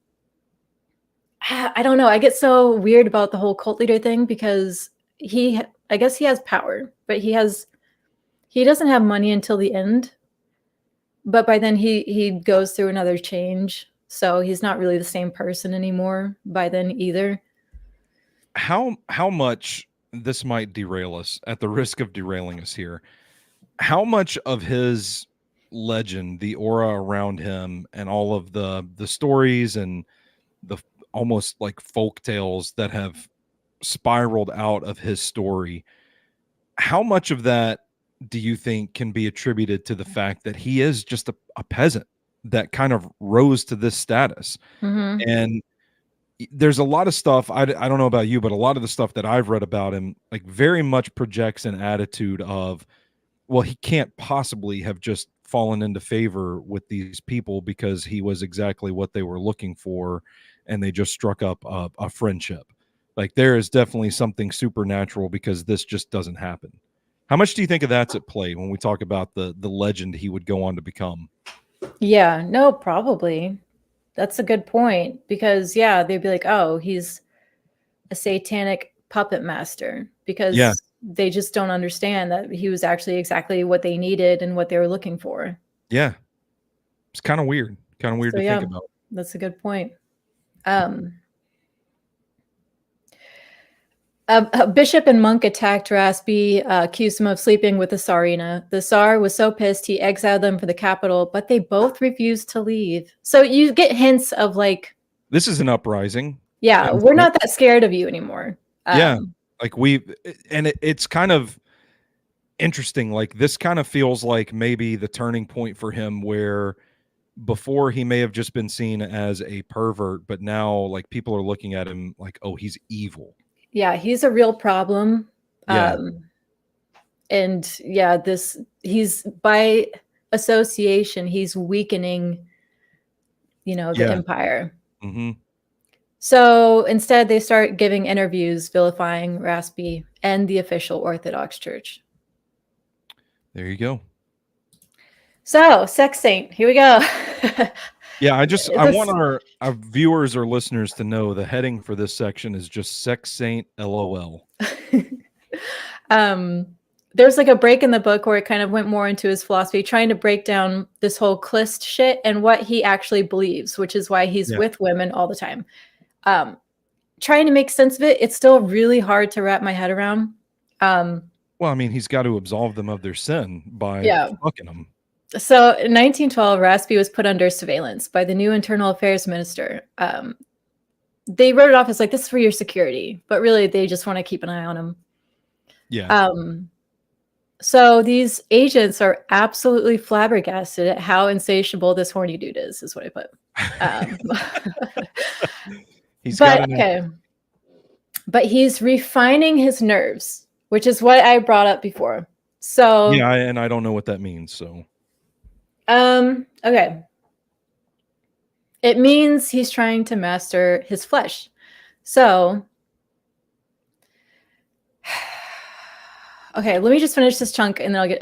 I don't know. I get so weird about the whole cult leader thing because I guess he has power, but he doesn't have money until the end. But by then he goes through another change. So he's not really the same person anymore by then either. How much this might derail us, at the risk of derailing us here, how much of his legend, the aura around him, and all of the stories and the almost like folk tales that have spiraled out of his story, how much of that do you think can be attributed to the fact that he is just a peasant that kind of rose to this status? And there's a lot of stuff, I don't know about you, but a lot of the stuff that I've read about him like very much projects an attitude of, well, he can't possibly have just fallen into favor with these people because he was exactly what they were looking for and they just struck up a friendship. Like there is definitely something supernatural because this just doesn't happen. How much do you think of that's at play when we talk about the legend he would go on to become? Yeah, no, probably. That's a good point because they'd be like, oh, he's a satanic puppet master because they just don't understand that he was actually exactly what they needed and what they were looking for. Yeah. It's kind of weird. Kind of weird to think about. That's a good point. A bishop and monk attacked Raspi, accused him of sleeping with the Tsarina. The Tsar was so pissed he exiled them from the capital, but they both refused to leave. So you get hints of like, this is an uprising. Yeah, we're not that scared of you anymore. Like it's kind of interesting. Like this kind of feels like maybe the turning point for him where before he may have just been seen as a pervert, but now like people are looking at him like, oh, he's evil. Yeah, he's a real problem. And he's by association, he's weakening, the empire. So instead they start giving interviews vilifying Raspi and the official Orthodox Church. There you go. So, sex saint, here we go. Yeah, I want our viewers or listeners to know the heading for this section is just sex saint LOL. There's like a break in the book where it kind of went more into his philosophy, trying to break down this whole Clist shit and what he actually believes, which is why he's with women all the time. Trying to make sense of it, it's still really hard to wrap my head around. Well, I mean, he's got to absolve them of their sin by fucking them. So in 1912, Raspi was put under surveillance by the new internal affairs minister. They wrote it off as like, this is for your security, but really they just want to keep an eye on him. Yeah. So these agents are absolutely flabbergasted at how insatiable this horny dude is what I put. But he's refining his nerves, which is what I brought up before. So and I don't know what that means. So okay. It means he's trying to master his flesh. So okay, let me just finish this chunk and then I'll get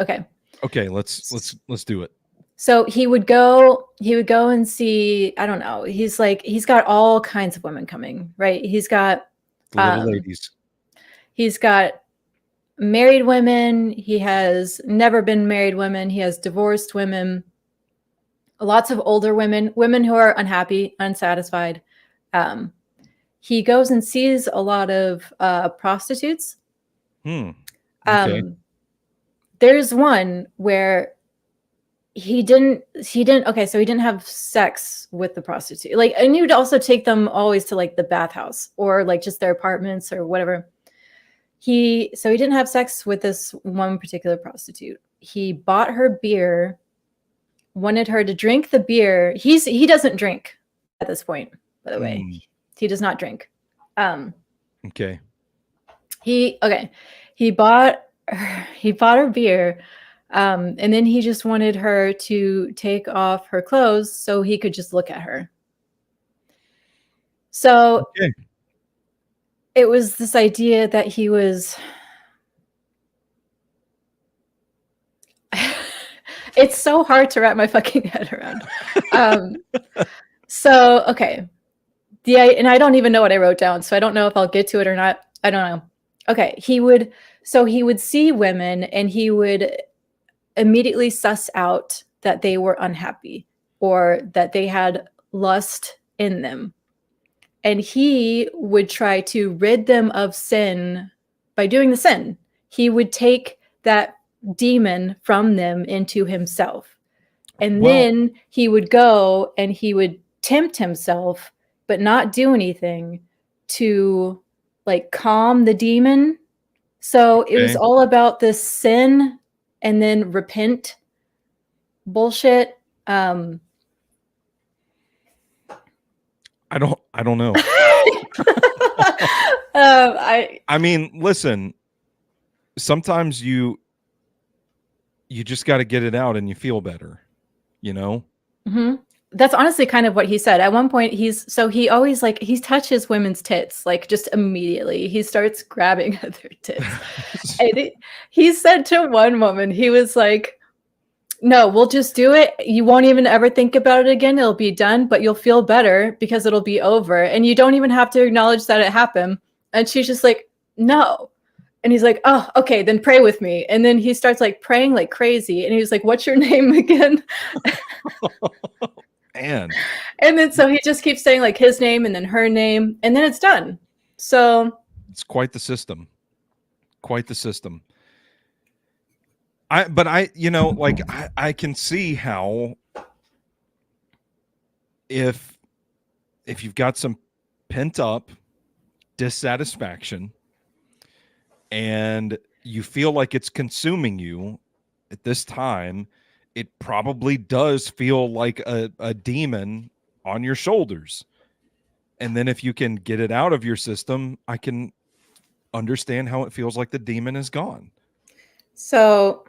Okay, let's do it. So he would go and see, I don't know, he's got all kinds of women coming, right? He's got little ladies. He's got married women, he has never been married women, he has divorced women, lots of older women who are unhappy, unsatisfied. He goes and sees a lot of prostitutes. Okay. There's one where he didn't have sex with the prostitute. Like, and he would also take them always to like the bathhouse or like just their apartments or whatever. He didn't have sex with this one particular prostitute. He bought her beer, wanted her to drink the beer. He doesn't drink at this point, by the way. He does not drink. Okay. He bought he bought her beer. And then he just wanted her to take off her clothes so he could just look at her. So Okay. it was this idea that he was. It's so hard to wrap my fucking head around. So, okay. And I don't even know what I wrote down, so I don't know if I'll get to it or not. I don't know. Okay. He would see women and he would immediately suss out that they were unhappy or that they had lust in them. And he would try to rid them of sin by doing the sin. He would take that demon from them into himself. And then he would go and he would tempt himself, but not do anything to like calm the demon. So it was all about this sin and then repent bullshit. I don't know. I mean, listen, sometimes you just got to get it out and you feel better, you know? Mm-hmm. That's honestly kind of what he said. At one point, he always like, he touches women's tits, like just immediately. He starts grabbing at their tits. And he said to one woman, he was like, no, we'll just do it. You won't even ever think about it again. It'll be done, but you'll feel better because it'll be over. And you don't even have to acknowledge that it happened. And she's just like, no. And he's like, oh, okay, then pray with me. And then he starts like praying like crazy. And he was like, what's your name again? Man. And then so he just keeps saying like his name and then her name. And then it's done. So it's quite the system. Quite the system. I can see how if you've got some pent up dissatisfaction and you feel like it's consuming you at this time, it probably does feel like a demon on your shoulders. And then if you can get it out of your system, I can understand how it feels like the demon is gone. So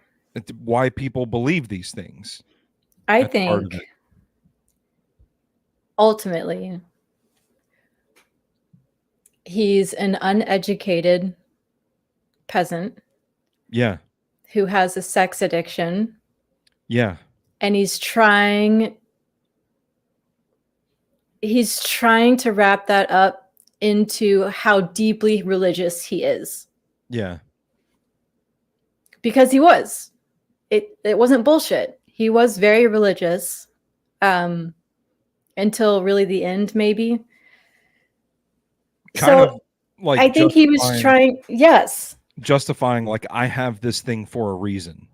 why people believe these things. I think ultimately he's an uneducated peasant. Yeah. Who has a sex addiction. Yeah. And he's trying to wrap that up into how deeply religious he is. Yeah. Because he was. It wasn't bullshit. He was very religious until really the end, maybe. Kind of like I think he was trying, yes. Justifying like I have this thing for a reason.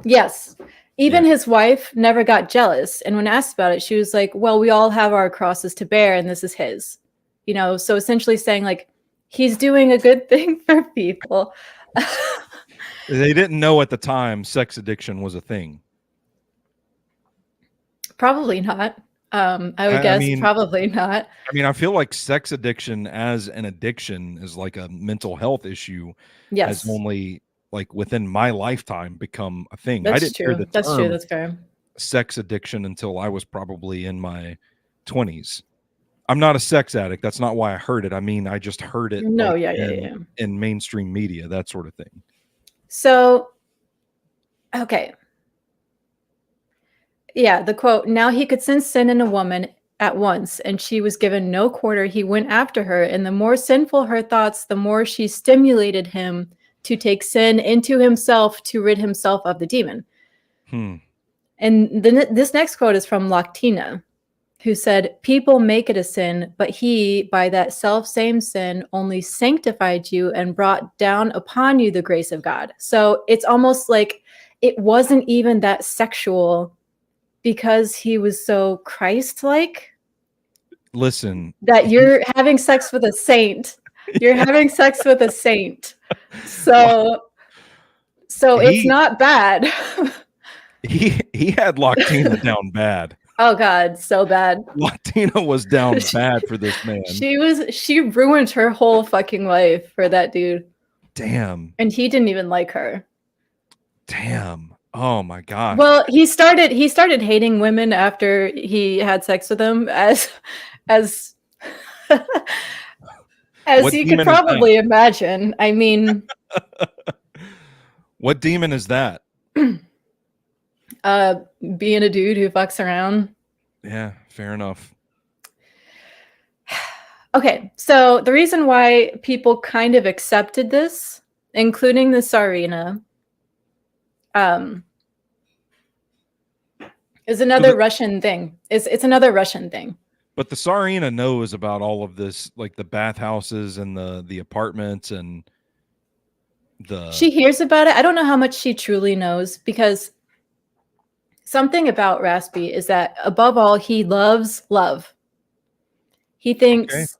Yes. Even his wife never got jealous. And when asked about it, she was like, well, we all have our crosses to bear and this is his. You know, so essentially saying like he's doing a good thing for people. They didn't know at the time sex addiction was a thing. Probably not. I would guess probably not. I mean, I feel like sex addiction as an addiction is like a mental health issue. Yes. Has only like within my lifetime become a thing. That's I didn't true. hear the That's term true. That's fair. Sex addiction until I was probably in my 20s. I'm not a sex addict. That's not why I heard it. I mean, I just heard it no, like, in mainstream media, that sort of thing. So, okay. Yeah, the quote, now he could sense sin in a woman at once, and she was given no quarter. He went after her, and the more sinful her thoughts, the more she stimulated him to take sin into himself to rid himself of the demon. And this next quote is from Lactina, who said, people make it a sin, but he, by that self-same sin, only sanctified you and brought down upon you the grace of God. So it's almost like it wasn't even that sexual because he was so Christ-like. Listen. That you're having sex with a saint. You're having sex with a saint. So it's not bad. He had Lactina down bad. Oh God, so bad. Lactina was down bad for this man. She ruined her whole fucking life for that dude. Damn. And he didn't even like her. Damn. Oh my gosh. Well, he started hating women after he had sex with them, as as What you could demon is that? probably imagine. I mean, What demon is that? being a dude who fucks around. Yeah, fair enough. Okay, so the reason why people kind of accepted this, including the Tsarina, is another Russian thing. It's another Russian thing. But the Tsarina knows about all of this, like the bathhouses and the apartments and the. She hears about it. I don't know how much she truly knows, because something about Raspy is that above all, he loves love. He thinks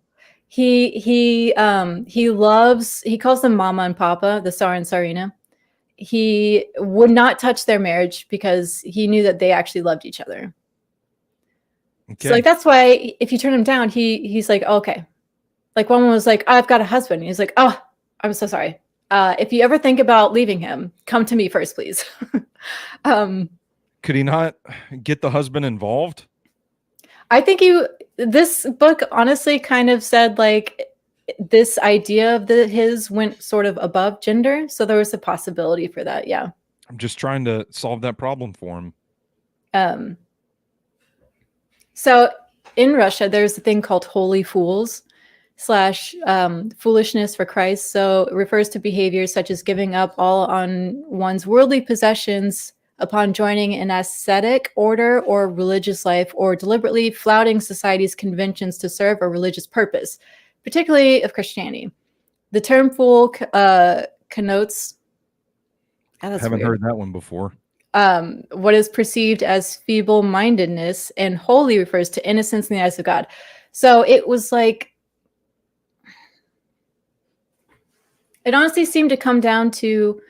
he loves, he calls them Mama and Papa, the Tsar and Tsarina. He would not touch their marriage because he knew that they actually loved each other. Okay. So like that's why if you turn him down, he's like, oh, okay. Like one was like, oh, I've got a husband. He's like, oh, I'm so sorry. If you ever think about leaving him, come to me first, please. Could he not get the husband involved? I think this book honestly kind of said like this idea of his went sort of above gender. So there was a possibility for that. Yeah. I'm just trying to solve that problem for him. So in Russia, there's a thing called holy fools / foolishness for Christ. So it refers to behaviors such as giving up all on one's worldly possessions upon joining an ascetic order or religious life, or deliberately flouting society's conventions to serve a religious purpose, particularly of Christianity. The term fool connotes... I haven't heard that one before. What is perceived as feeble-mindedness, and holy refers to innocence in the eyes of God. So it was like... It honestly seemed to come down to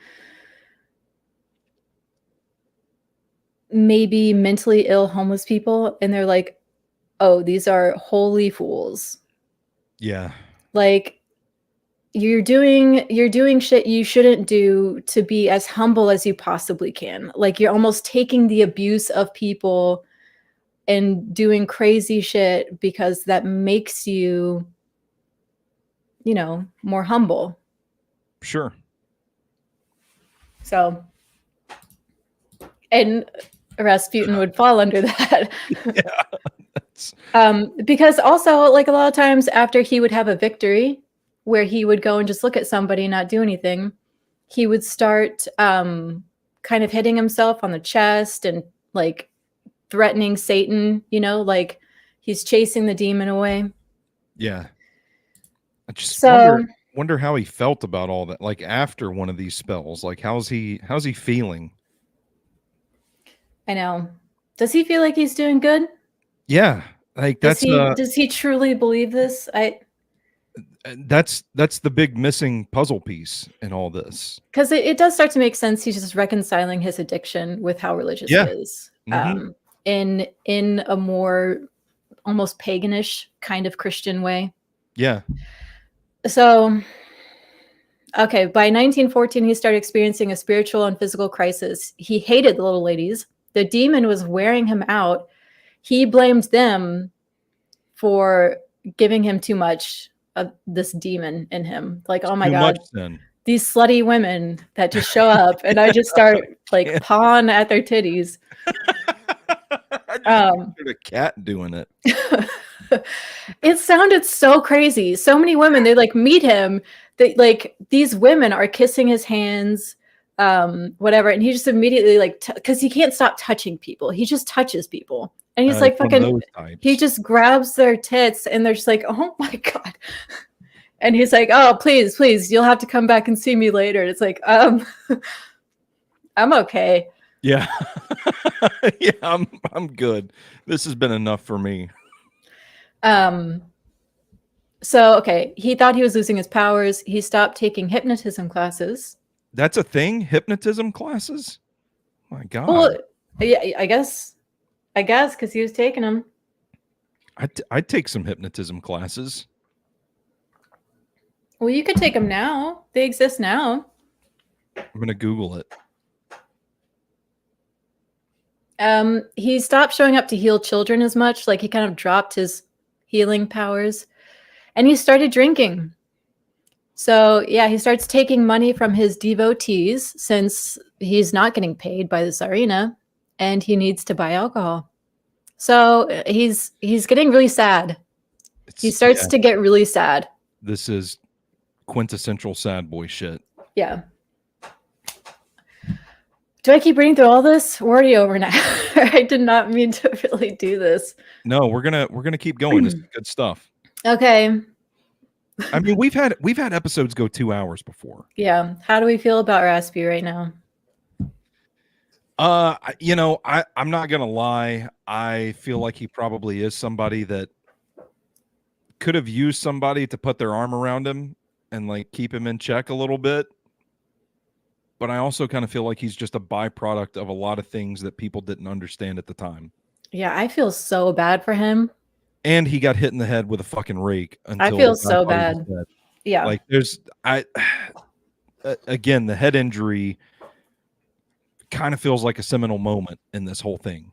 maybe mentally ill homeless people, and they're like, oh, these are holy fools. Yeah. Like you're doing shit you shouldn't do to be as humble as you possibly can. Like you're almost taking the abuse of people and doing crazy shit because that makes you, you know, more humble. Sure. So, and Rasputin would fall under that. Yeah. Because also, like a lot of times after he would have a victory where he would go and just look at somebody and not do anything, he would start kind of hitting himself on the chest and like threatening Satan, you know, like he's chasing the demon away. Yeah. I just So wonder how he felt about all that. Like after one of these spells, like how's he feeling? I know. Does he feel like he's doing good? Yeah. Like does he truly believe this? That's the big missing puzzle piece in all this. Because it does start to make sense. He's just reconciling his addiction with how religious he is. Mm-hmm. In a more almost paganish kind of Christian way. Yeah. So, okay, by 1914, he started experiencing a spiritual and physical crisis. He hated the little ladies. The demon was wearing him out. He blamed them for giving him too much of this demon in him. Like, oh my God, these slutty women that just show up and I just start like pawing at their titties. A cat doing it. It sounded so crazy. So many women, they like meet him. They like these women are kissing his hands, whatever, and he just immediately like because he can't stop touching people. He just touches people, and he's like fucking. He just grabs their tits, and they're just like, oh my God. And he's like, oh please, please, you'll have to come back and see me later. And it's like, I'm okay. Yeah. Yeah, I'm good. This has been enough for me. So, okay, he thought he was losing his powers. He stopped taking hypnotism classes. That's a thing? Hypnotism classes? My God. Well, yeah, I guess because he was taking them. I'd take some hypnotism classes. Well, you could take them now. They exist now. I'm going to Google it. He stopped showing up to heal children as much. Like he kind of dropped his healing powers, and he started drinking. So yeah, he starts taking money from his devotees since he's not getting paid by the Tsarina, and he needs to buy alcohol. So he's getting really sad. He starts to get really sad. This is quintessential sad boy shit. Yeah. Do I keep reading through all this? We're already over now. I did not mean to really do this. No, we're gonna keep going. This is good stuff. Okay. I mean, we've had episodes go 2 hours before. Yeah. How do we feel about Raspy right now? I'm not gonna lie. I feel like he probably is somebody that could have used somebody to put their arm around him and like keep him in check a little bit. But I also kind of feel like he's just a byproduct of a lot of things that people didn't understand at the time. Yeah, I feel so bad for him. And he got hit in the head with a fucking rake. I feel so bad. Yeah. Like again, the head injury kind of feels like a seminal moment in this whole thing.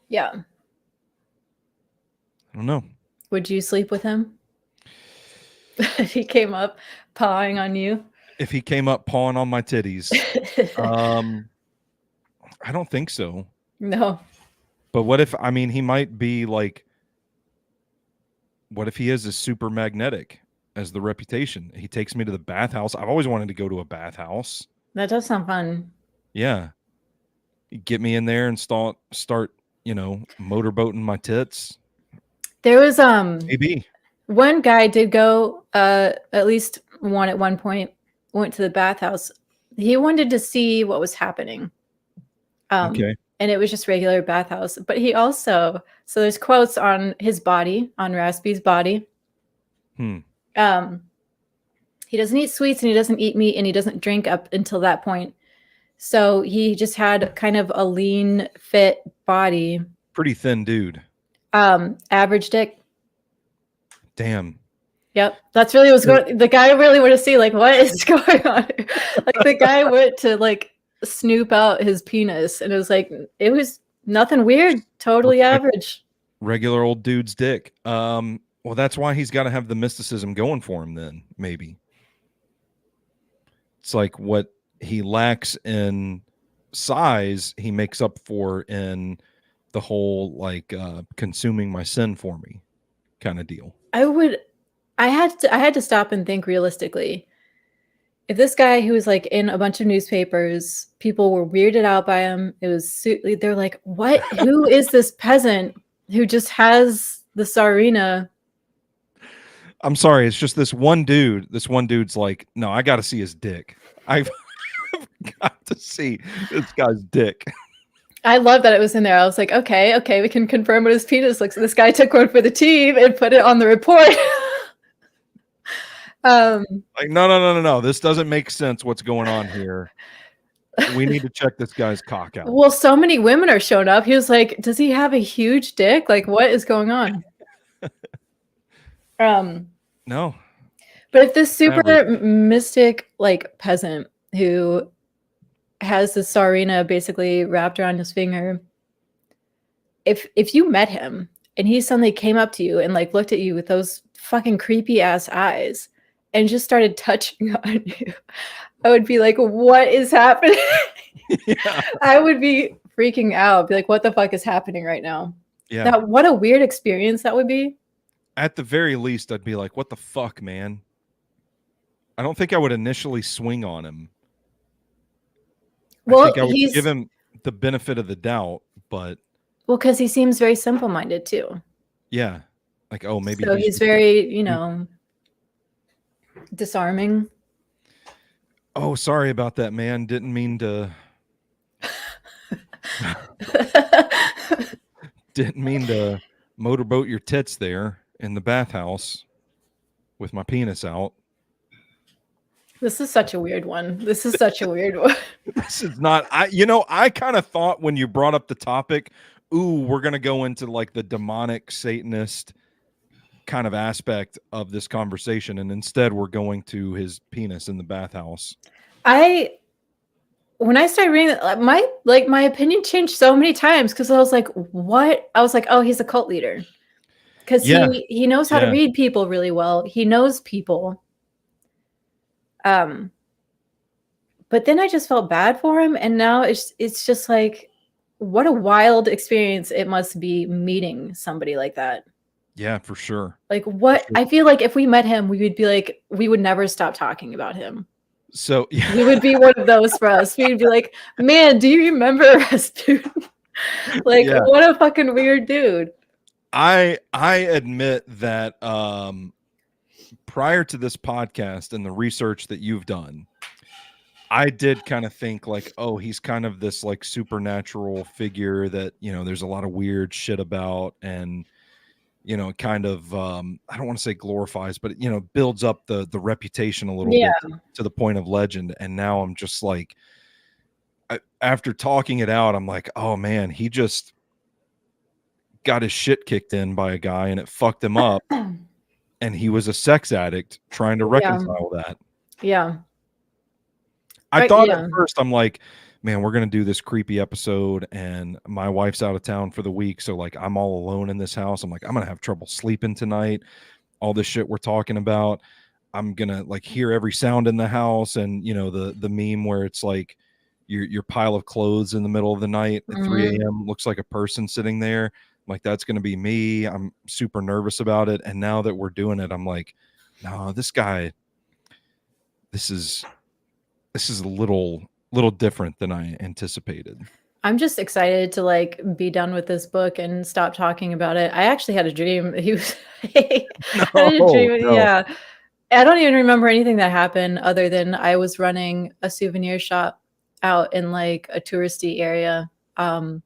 Yeah. I don't know. Would you sleep with him? If he came up pawing on you? If he came up pawing on my titties. I don't think so. No. But what if, I mean, he might be like, what if he is as super magnetic as the reputation? He takes me to the bathhouse. I've always wanted to go to a bathhouse. That does sound fun. Yeah. Get me in there and start, motorboating my tits. There was maybe one guy did go at least one at one point, went to the bathhouse. He wanted to see what was happening. Okay. And it was just regular bathhouse. But he also, so there's quotes on his body, on Raspy's body. He doesn't eat sweets and he doesn't eat meat and he doesn't drink up until that point. So he just had kind of a lean, fit body. Pretty thin dude. Average dick. Damn. Yep. That's really what's going. The guy really wanted to see like what is going on. Like the guy went to like snoop out his penis and it was nothing weird, totally average. Regular old dude's dick. Well, that's why he's got to have the mysticism going for him then, maybe. It's like what he lacks in size, he makes up for in the whole like consuming my sin for me kind of deal. I had to stop and think realistically. If this guy who was like in a bunch of newspapers, people were weirded out by him. They're like, what? Who is this peasant who just has the Tsarina? I'm sorry, it's just this one dude. This one dude's like, no, I got to see his dick. I've got to see this guy's dick. I love that it was in there. I was like, okay, we can confirm what his penis looks like. This guy took one for the team and put it on the report. Like, no. This doesn't make sense. What's going on here? We need to check this guy's cock out. Well, so many women are showing up. He was like, does he have a huge dick? Like, what is going on? No. But if this super mystic like peasant who has the Tsarina basically wrapped around his finger, if you met him and he suddenly came up to you and like looked at you with those fucking creepy ass eyes and just started touching on you, I would be like, what is happening? Yeah. I would be freaking out. Be like, what the fuck is happening right now? Yeah. What a weird experience that would be. At the very least, I'd be like, what the fuck, man? I don't think I would initially swing on him. Well, I think I would give him the benefit of the doubt, but... Well, because he seems very simple-minded, too. Yeah. Like, oh, maybe... So he's very, disarming. Oh, sorry about that, man. Didn't mean to... Didn't mean to motorboat your tits there in the bathhouse with my penis out. This is such a weird one. This is such a weird one. This is not... I kind of thought when you brought up the topic, ooh, we're going to go into like the demonic Satanist kind of aspect of this conversation. And instead we're going to his penis in the bathhouse. when I started reading it, my opinion changed so many times because I was like, what? I was like, oh, he's a cult leader. Because Yeah, he knows how to yeah, read people really well. He knows people. But then I just felt bad for him, and now it's just like, what a wild experience it must be meeting somebody like that. yeah, for sure. Like, For what? sure. I feel like if we met him, we would be like, we would never stop talking about him. So yeah, He would be one of those for us. We'd be like, man, do you remember Rasputin? Like, yeah. what a fucking weird dude. I admit that prior to this podcast and the research that you've done, I did kind of think like, oh, he's kind of this like supernatural figure that, there's a lot of weird shit about, and kind of I don't want to say glorifies, but builds up the reputation a little Yeah. bit to the point of legend. And now I'm just like, after talking it out, I'm like, oh man, he just got his shit kicked in by a guy and it fucked him up. And he was a sex addict trying to Yeah. reconcile that. Yeah. I Right, thought at yeah. first, I'm like, man, we're gonna do this creepy episode, and my wife's out of town for the week, so like I'm all alone in this house. I'm like, I'm gonna have trouble sleeping tonight. All this shit we're talking about, I'm gonna like hear every sound in the house, and the meme where it's like your pile of clothes in the middle of the night at 3 Mhm. a.m. looks like a person sitting there. I'm like, that's gonna be me. I'm super nervous about it, and now that we're doing it, I'm like, no, this guy, this is a little different than I anticipated. I'm just excited to like be done with this book and stop talking about it. I actually had a dream. He was I had a No, dream. no. Yeah. I don't even remember anything that happened other than I was running a souvenir shop out in like a touristy area. And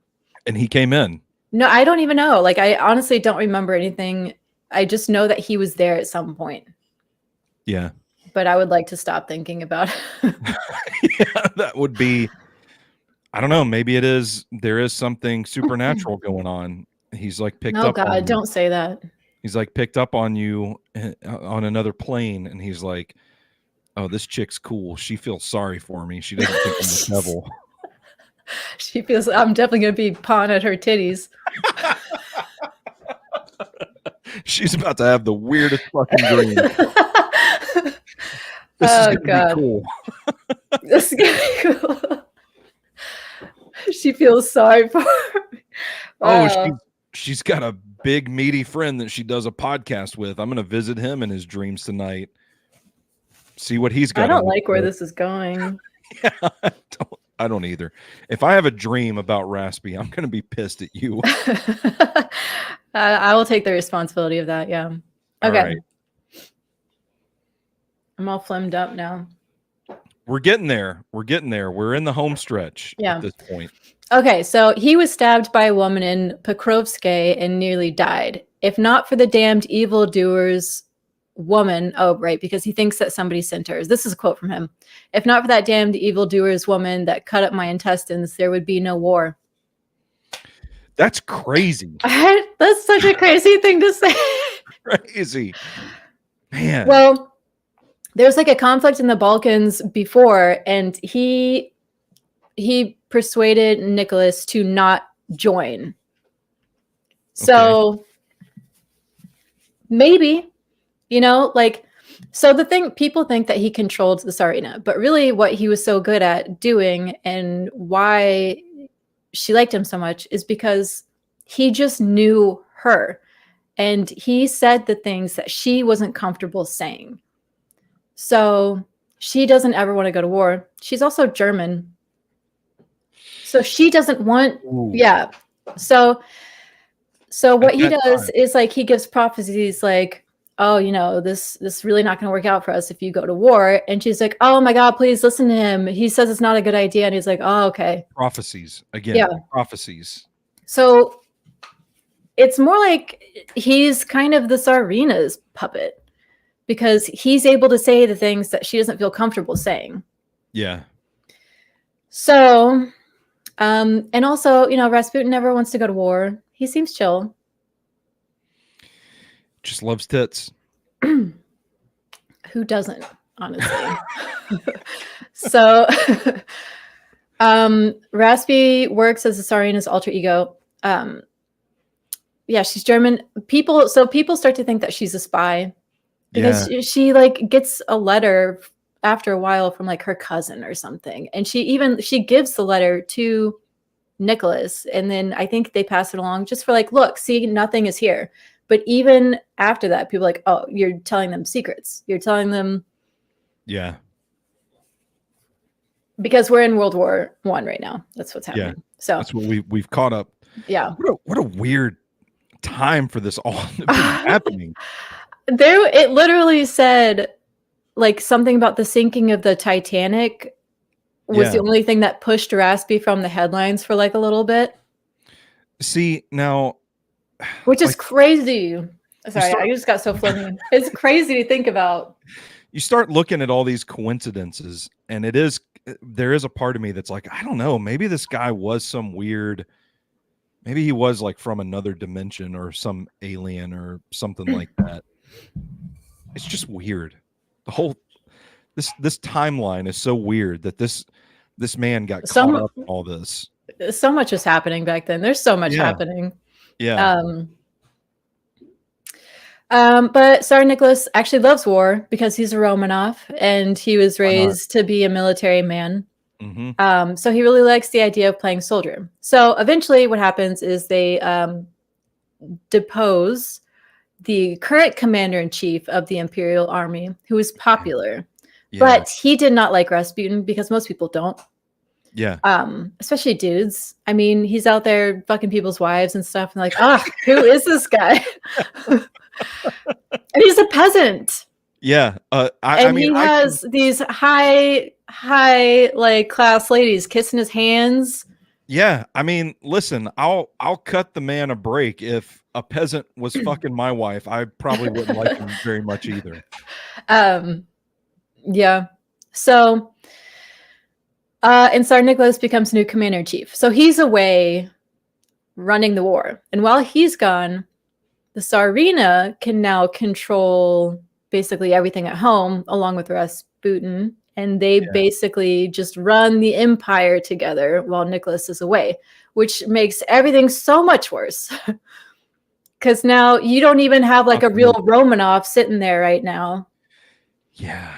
he came in. No, I don't even know. Like I honestly don't remember anything. I just know that he was there at some point. Yeah. But I would like to stop thinking about it. Yeah, that would be, I don't know, maybe there is something supernatural going on. He's like picked No, up on God, you. don't say that. He's like picked up on you on another plane, and he's like, oh, this chick's cool. She feels sorry for me. She doesn't think I'm the devil. She feels I'm definitely gonna be pawing at her titties. She's about to have the weirdest fucking dream. This is gonna be cool. This is gonna be cool. She feels sorry for me. Oh, Wow. she's got a big meaty friend that she does a podcast with. I'm gonna visit him in his dreams tonight. See what he's got. I don't like where this is going. Yeah, I don't either. If I have a dream about Raspy, I'm gonna be pissed at you. I will take the responsibility of that. Yeah. All Okay. right. I'm all flemmed up now. We're getting there. We're in the home stretch at this point. Okay, so he was stabbed by a woman in Pokrovsky and nearly died. If not for the damned evildoers woman, oh, right, because he thinks that somebody sent her. This is a quote from him. If not for that damned evildoers woman that cut up my intestines, there would be no war. That's crazy. That's such a crazy thing to say. Crazy. Man. Well, there's like a conflict in the Balkans before, and he persuaded Nicholas to not join. So maybe, like, so the thing, people think that he controlled the Tsarina, but really what he was so good at doing and why she liked him so much is because he just knew her, and he said the things that she wasn't comfortable saying. So she doesn't ever want to go to war. She's also German. So she doesn't want, yeah. So what he does is like, he gives prophecies like, oh, this really not going to work out for us if you go to war. And she's like, oh my God, please listen to him. He says it's not a good idea. And he's like, oh, okay. Prophecies again. Yeah. Prophecies. So it's more like he's kind of the Tsarina's puppet, because he's able to say the things that she doesn't feel comfortable saying. Yeah. So, and also, Rasputin never wants to go to war. He seems chill. Just loves tits. Who doesn't, honestly? So, Raspy works as a Tsarina's alter ego. Yeah, she's German. People start to think that she's a spy because she like gets a letter after a while from like her cousin or something, and she gives the letter to Nicholas, and then I think they pass it along just for like, look, see, nothing is here. But even after that, people are like, oh, you're telling them secrets. You're telling them, yeah, because we're in World War I right now. That's what's happening. Yeah. So that's what we've caught up. Yeah. What a weird time for this all to be happening. It literally said like something about the sinking of the Titanic was the only thing that pushed Raspy from the headlines for like a little bit. See, now, which is crazy. Sorry, I just got so flimmy. It's crazy to think about. You start looking at all these coincidences, and there is a part of me that's like, I don't know, maybe this guy was some weird, maybe he was like from another dimension or some alien or something like that. It's just weird. The whole this timeline is so weird that this man got caught up in all this. So much was happening back then. There's so much happening. Yeah. But Tsar Nicholas actually loves war because he's a Romanov and he was raised to be a military man. Mm-hmm. So he really likes the idea of playing soldier. So eventually what happens is they depose the current commander-in-chief of the Imperial Army, who is popular. But he did not like Rasputin because most people don't. Yeah. Especially dudes. I mean, he's out there fucking people's wives and stuff, and like, who is this guy? And he's a peasant. Yeah. He has these high like class ladies kissing his hands. Yeah. I mean, listen, I'll cut the man a break. If a peasant was fucking my wife, I probably wouldn't like him very much either. Yeah. So, and Tsar Nicholas becomes new commander-in-chief. So he's away running the war. And while he's gone, the Tsarina can now control basically everything at home, along with Rasputin. And they basically just run the empire together while Nicholas is away, which makes everything so much worse. Because now you don't even have like a real Romanov sitting there right now. Yeah.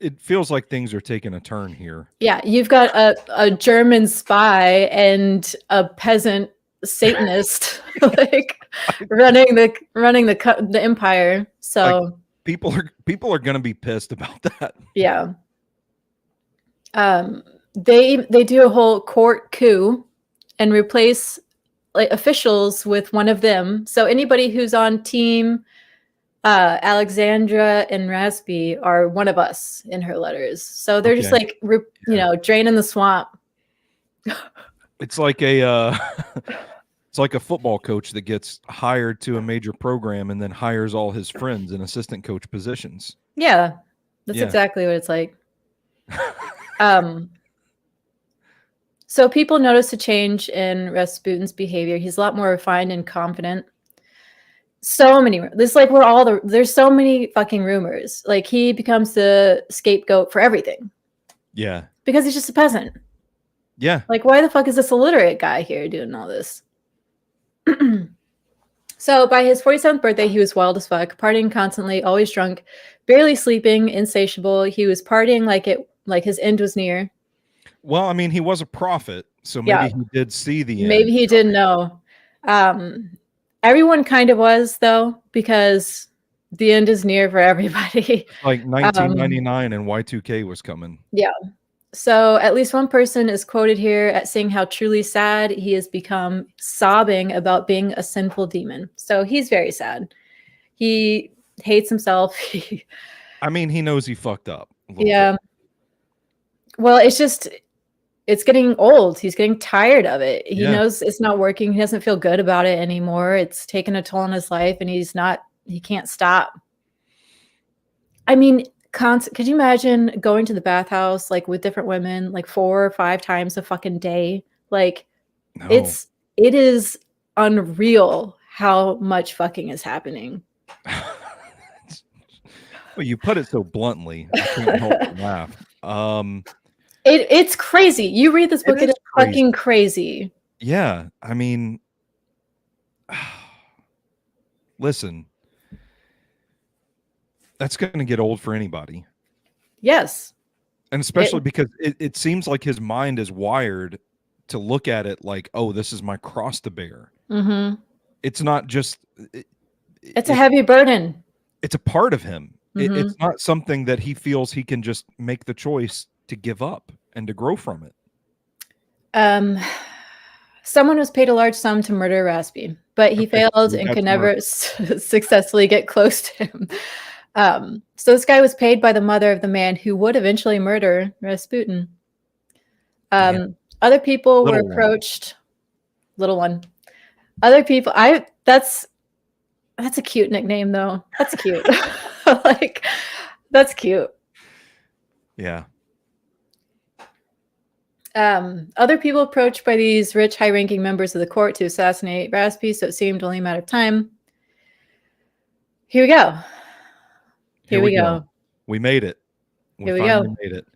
It feels like things are taking a turn here. Yeah, you've got a German spy and a peasant Satanist like running the empire. So like, people are going to be pissed about that. Yeah. They do a whole court coup and replace like officials with one of them. So anybody who's on team Alexandra and Raspy are one of us in her letters. So they're just like, draining the swamp. It's like it's like a football coach that gets hired to a major program and then hires all his friends in assistant coach positions. Yeah, that's exactly what it's like. So people notice a change in Rasputin's behavior. He's a lot more refined and confident. So many. There's so many fucking rumors. Like he becomes the scapegoat for everything. Yeah. Because he's just a peasant. Yeah. Like why the fuck is this illiterate guy here doing all this? So by his 47th birthday, he was wild as fuck, partying constantly, always drunk, barely sleeping, insatiable. He was partying like his end was near. Well, I mean, he was a prophet, so maybe he did see the end. Maybe he didn't know. Everyone kind of was, though, because the end is near for everybody. Like 1999 and Y2K was coming. Yeah. So at least one person is quoted here at saying how truly sad he has become, sobbing about being a sinful demon. So he's very sad. He hates himself. I mean, he knows he fucked up. Yeah. Well, it's getting old. He's getting tired of it. He knows it's not working. He doesn't feel good about it anymore. It's taken a toll on his life and he can't stop. I mean, could you imagine going to the bathhouse like with different women like 4 or 5 times a fucking day? Like it is unreal how much fucking is happening. Well, you put it so bluntly. I can't help but laugh. It's crazy. You read this book, It it is is fucking crazy. Yeah, I mean, listen, that's going to get old for anybody. Yes. And especially because it seems like his mind is wired to look at it like, oh, this is my cross to bear. Mm-hmm. It's not just it's a heavy burden. It's a part of him. Mm-hmm. It's not something that he feels he can just make the choice to give up and to grow from it. Someone was paid a large sum to murder Raspi, but he failed and could never successfully get close to him. So this guy was paid by the mother of the man who would eventually murder Rasputin. Other people were approached. Little one. Other people. That's a cute nickname, though. That's cute. Like, that's cute. Yeah. Other people approached by these rich, high-ranking members of the court to assassinate Raspi, so it seemed only a matter of time. Here we go. Here we go. We made it. Here we go. Made it.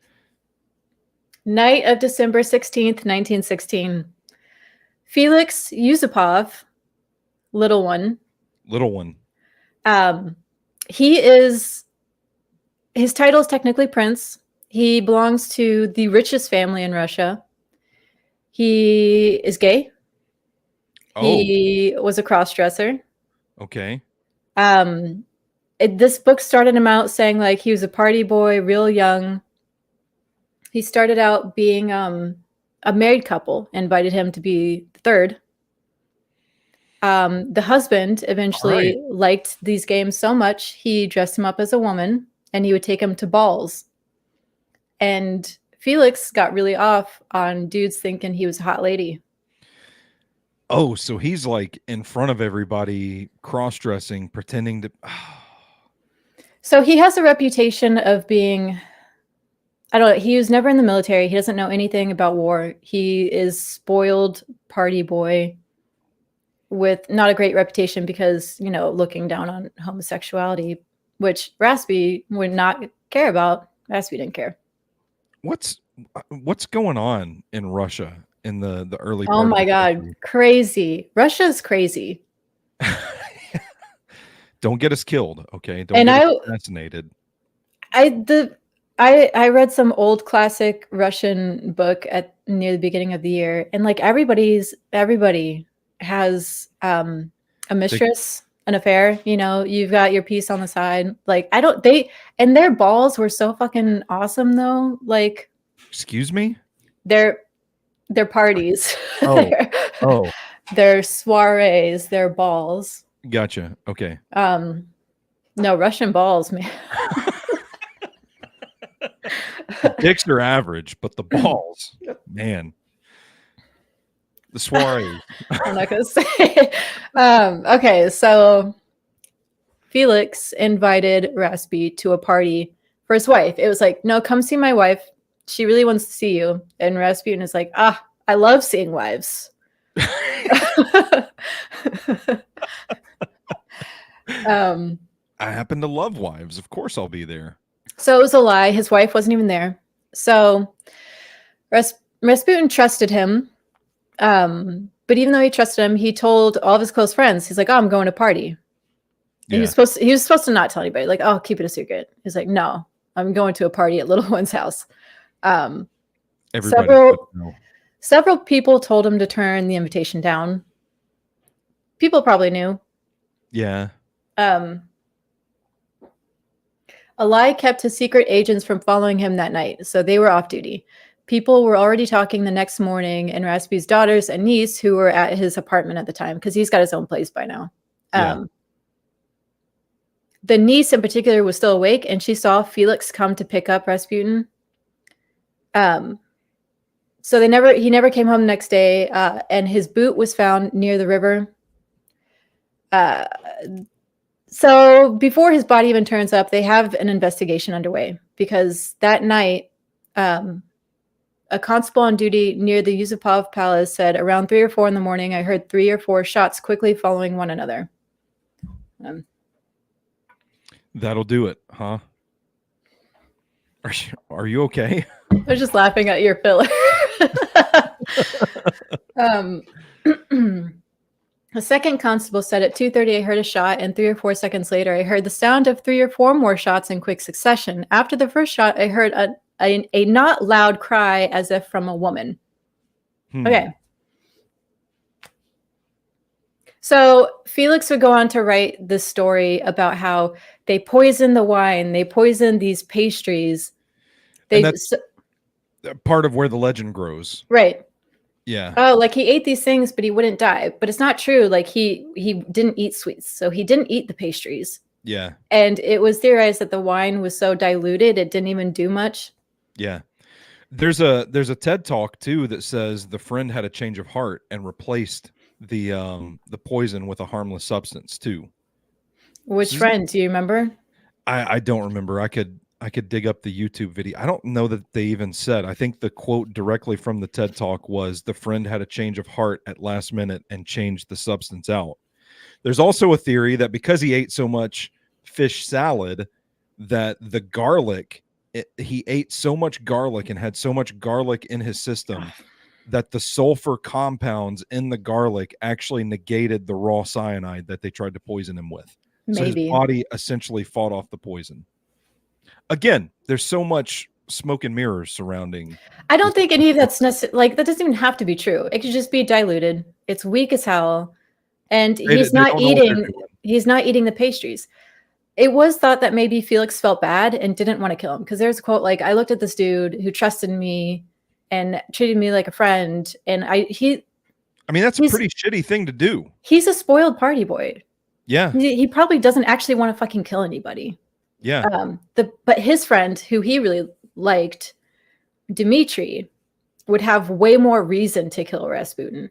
Night of December 16th, 1916. Felix Yusupov, little one. His title is technically prince. He belongs to the richest family in Russia. He is gay. Oh. He was a cross-dresser. Okay. This book started him out saying like he was a party boy, real young. He started out being a married couple, invited him to be the third. The husband eventually liked these games so much, he dressed him up as a woman and he would take him to balls. And Felix got really off on dudes thinking he was a hot lady. Oh, so he's like in front of everybody, cross-dressing, pretending to... So he has a reputation of being... I don't know. He was never in the military. He doesn't know anything about war. He is spoiled party boy with not a great reputation because, you know, looking down on homosexuality, which Raspi would not care about. Raspi didn't care. What's going on in Russia in the early part? Oh my God, crazy. Russia's crazy. Don't get us killed, okay? Don't get us assassinated. I read some old classic Russian book near the beginning of the year, and like everybody has a mistress, an affair. You know, you've got your piece on the side. Like and their balls were so fucking awesome though. Like, excuse me, their parties. Oh, their soirees, their balls. Gotcha. Okay. No, Russian balls, man. The dicks are average, but the balls, man. The soiree. I'm not gonna say it. Okay, so Felix invited Raspi to a party for his wife. It was like, no, come see my wife. She really wants to see you. And Rasputin is like, I love seeing wives. I happen to love wives. Of course I'll be there. So it was a lie. His wife wasn't even there. So Rasputin trusted him. But even though he trusted him, he told all of his close friends, he's like, oh, I'm going to party. And he was supposed to not tell anybody, like, oh, keep it a secret. He's like, no, I'm going to a party at little one's house. Several people told him to turn the invitation down. People probably knew. Yeah. A lie kept his secret agents from following him that night, so they were off duty. People were already talking the next morning, and Raspi's daughters and niece, who were at his apartment at the time, because he's got his own place by now. The niece in particular was still awake, and she saw Felix come to pick up Rasputin. So he never came home the next day, and his boot was found near the river. So before his body even turns up, they have an investigation underway because that night, a constable on duty near the Yusupov Palace said, around 3 or 4 in the morning, I heard 3 or 4 shots quickly following one another. That'll do it, huh? Are you okay? I was just laughing at your filler. The second constable said at 2:30 I heard a shot, and 3 or 4 seconds later I heard the sound of 3 or 4 more shots in quick succession. After the first shot, I heard a not loud cry as if from a woman. Okay. So Felix would go on to write this story about how they poisoned the wine, they poisoned these pastries. And that's part of where the legend grows. Right. Yeah. Oh, like he ate these things, but he wouldn't die. But it's not true. Like he didn't eat sweets, so he didn't eat the pastries. Yeah. And it was theorized that the wine was so diluted it didn't even do much. Yeah. There's a TED talk too that says the friend had a change of heart and replaced the poison with a harmless substance too. Which friend? Do you remember? I don't remember. I could dig up the YouTube video. I don't know that they even said. I think the quote directly from the TED talk was the friend had a change of heart at last minute and changed the substance out. There's also a theory that because he ate so much fish salad that the garlic, he ate so much garlic and had so much garlic in his system that the sulfur compounds in the garlic actually negated the raw cyanide that they tried to poison him with. So his body essentially fought off the poison. Again, there's so much smoke and mirrors surrounding. I don't think any of that's necessary. Like, that doesn't even have to be true. It could just be diluted. It's weak as hell. And he's not eating the pastries. It was thought that maybe Felix felt bad and didn't want to kill him. Because there's a quote like, I looked at this dude who trusted me and treated me like a friend. And I mean, that's a pretty shitty thing to do. He's a spoiled party boy. Yeah. He probably doesn't actually want to fucking kill anybody. Yeah. But his friend, who he really liked, Dmitri, would have way more reason to kill Rasputin.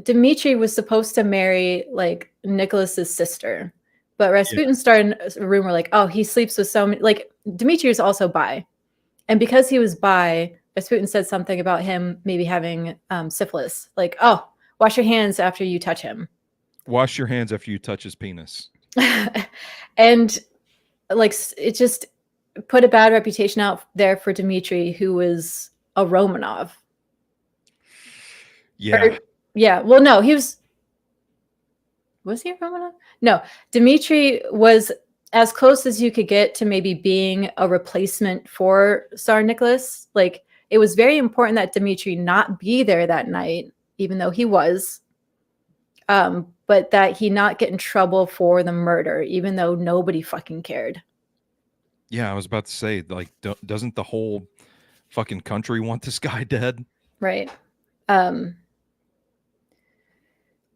Dmitri was supposed to marry like Nicholas's sister, but Rasputin started a rumor like, oh, he sleeps with so many. Like, Dmitri is also bi, and because he was bi, Rasputin said something about him maybe having syphilis. Like, oh, wash your hands after you touch him. Wash your hands after you touch his penis. And like, it just put a bad reputation out there for Dmitri, who was a Romanov. Yeah. Well, no, was he a Romanov? No, Dmitri was as close as you could get to maybe being a replacement for Tsar Nicholas. Like, it was very important that Dmitri not be there that night, even though he was. But that he not get in trouble for the murder, even though nobody fucking cared. Yeah, I was about to say, like, doesn't the whole fucking country want this guy dead? Right.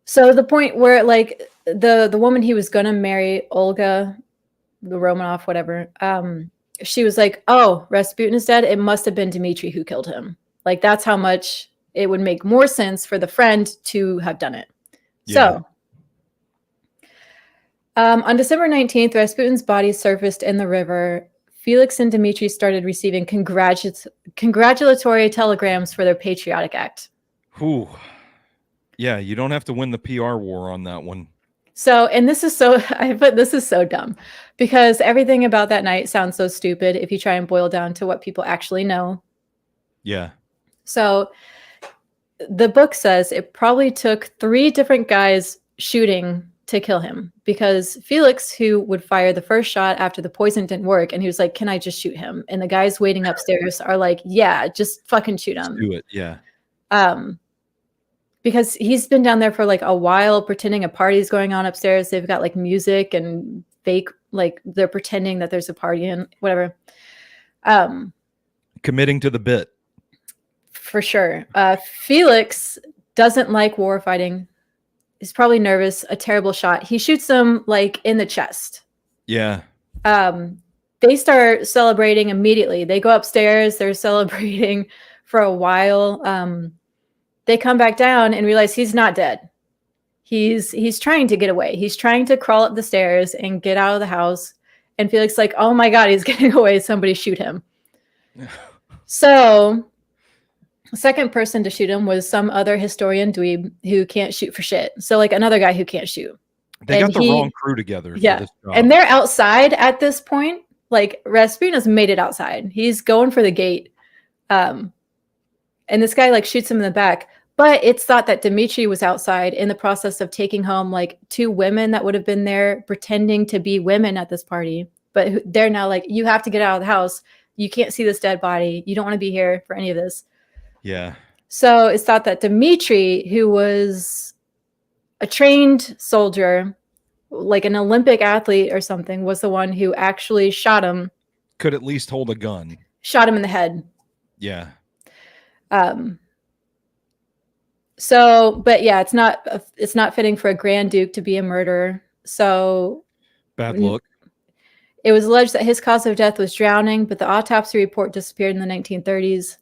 So the point where, like, the woman he was gonna marry, Olga, the Romanov, whatever, she was like, oh, Rasputin is dead. It must have been Dmitri who killed him. Like, that's how much it would make more sense for the friend to have done it. Yeah. So on December 19th, Rasputin's body surfaced in the river. Felix and Dmitri started receiving congratulatory telegrams for their patriotic act. Whew. Yeah, you don't have to win the PR war on that one. So, and this is so dumb because everything about that night sounds so stupid if you try and boil down to what people actually know. Yeah. So the book says it probably took 3 different guys shooting to kill him, because Felix, who would fire the first shot after the poison didn't work, and he was like, can I just shoot him? And the guys waiting upstairs are like, yeah, just fucking shoot him. Do it. Yeah. Because he's been down there for like a while pretending a party's going on upstairs. They've got like music and fake, like they're pretending that there's a party and whatever. Committing to the bit. For sure. Felix doesn't like war fighting. He's probably nervous. A terrible shot. He shoots them like in the chest. Yeah. They start celebrating immediately. They go upstairs. They're celebrating for a while. They come back down and realize he's not dead. He's trying to get away. He's trying to crawl up the stairs and get out of the house. And Felix like, oh my God, he's getting away. Somebody shoot him. So the second person to shoot him was some other historian dweeb who can't shoot for shit. So like another guy who can't shoot. They got the wrong crew together. Yeah. And they're outside at this point. Like Rasputin has made it outside. He's going for the gate. And this guy like shoots him in the back. But it's thought that Dmitri was outside in the process of taking home like 2 women that would have been there pretending to be women at this party. But they're now like, you have to get out of the house. You can't see this dead body. You don't want to be here for any of this. Yeah. So it's thought that Dmitri, who was a trained soldier, like an Olympic athlete or something, was the one who actually shot him. Could at least hold a gun. Shot him in the head. Yeah. So, but yeah, it's not fitting for a Grand Duke to be a murderer. So bad luck. It was alleged that his cause of death was drowning, but the autopsy report disappeared in the 1930s.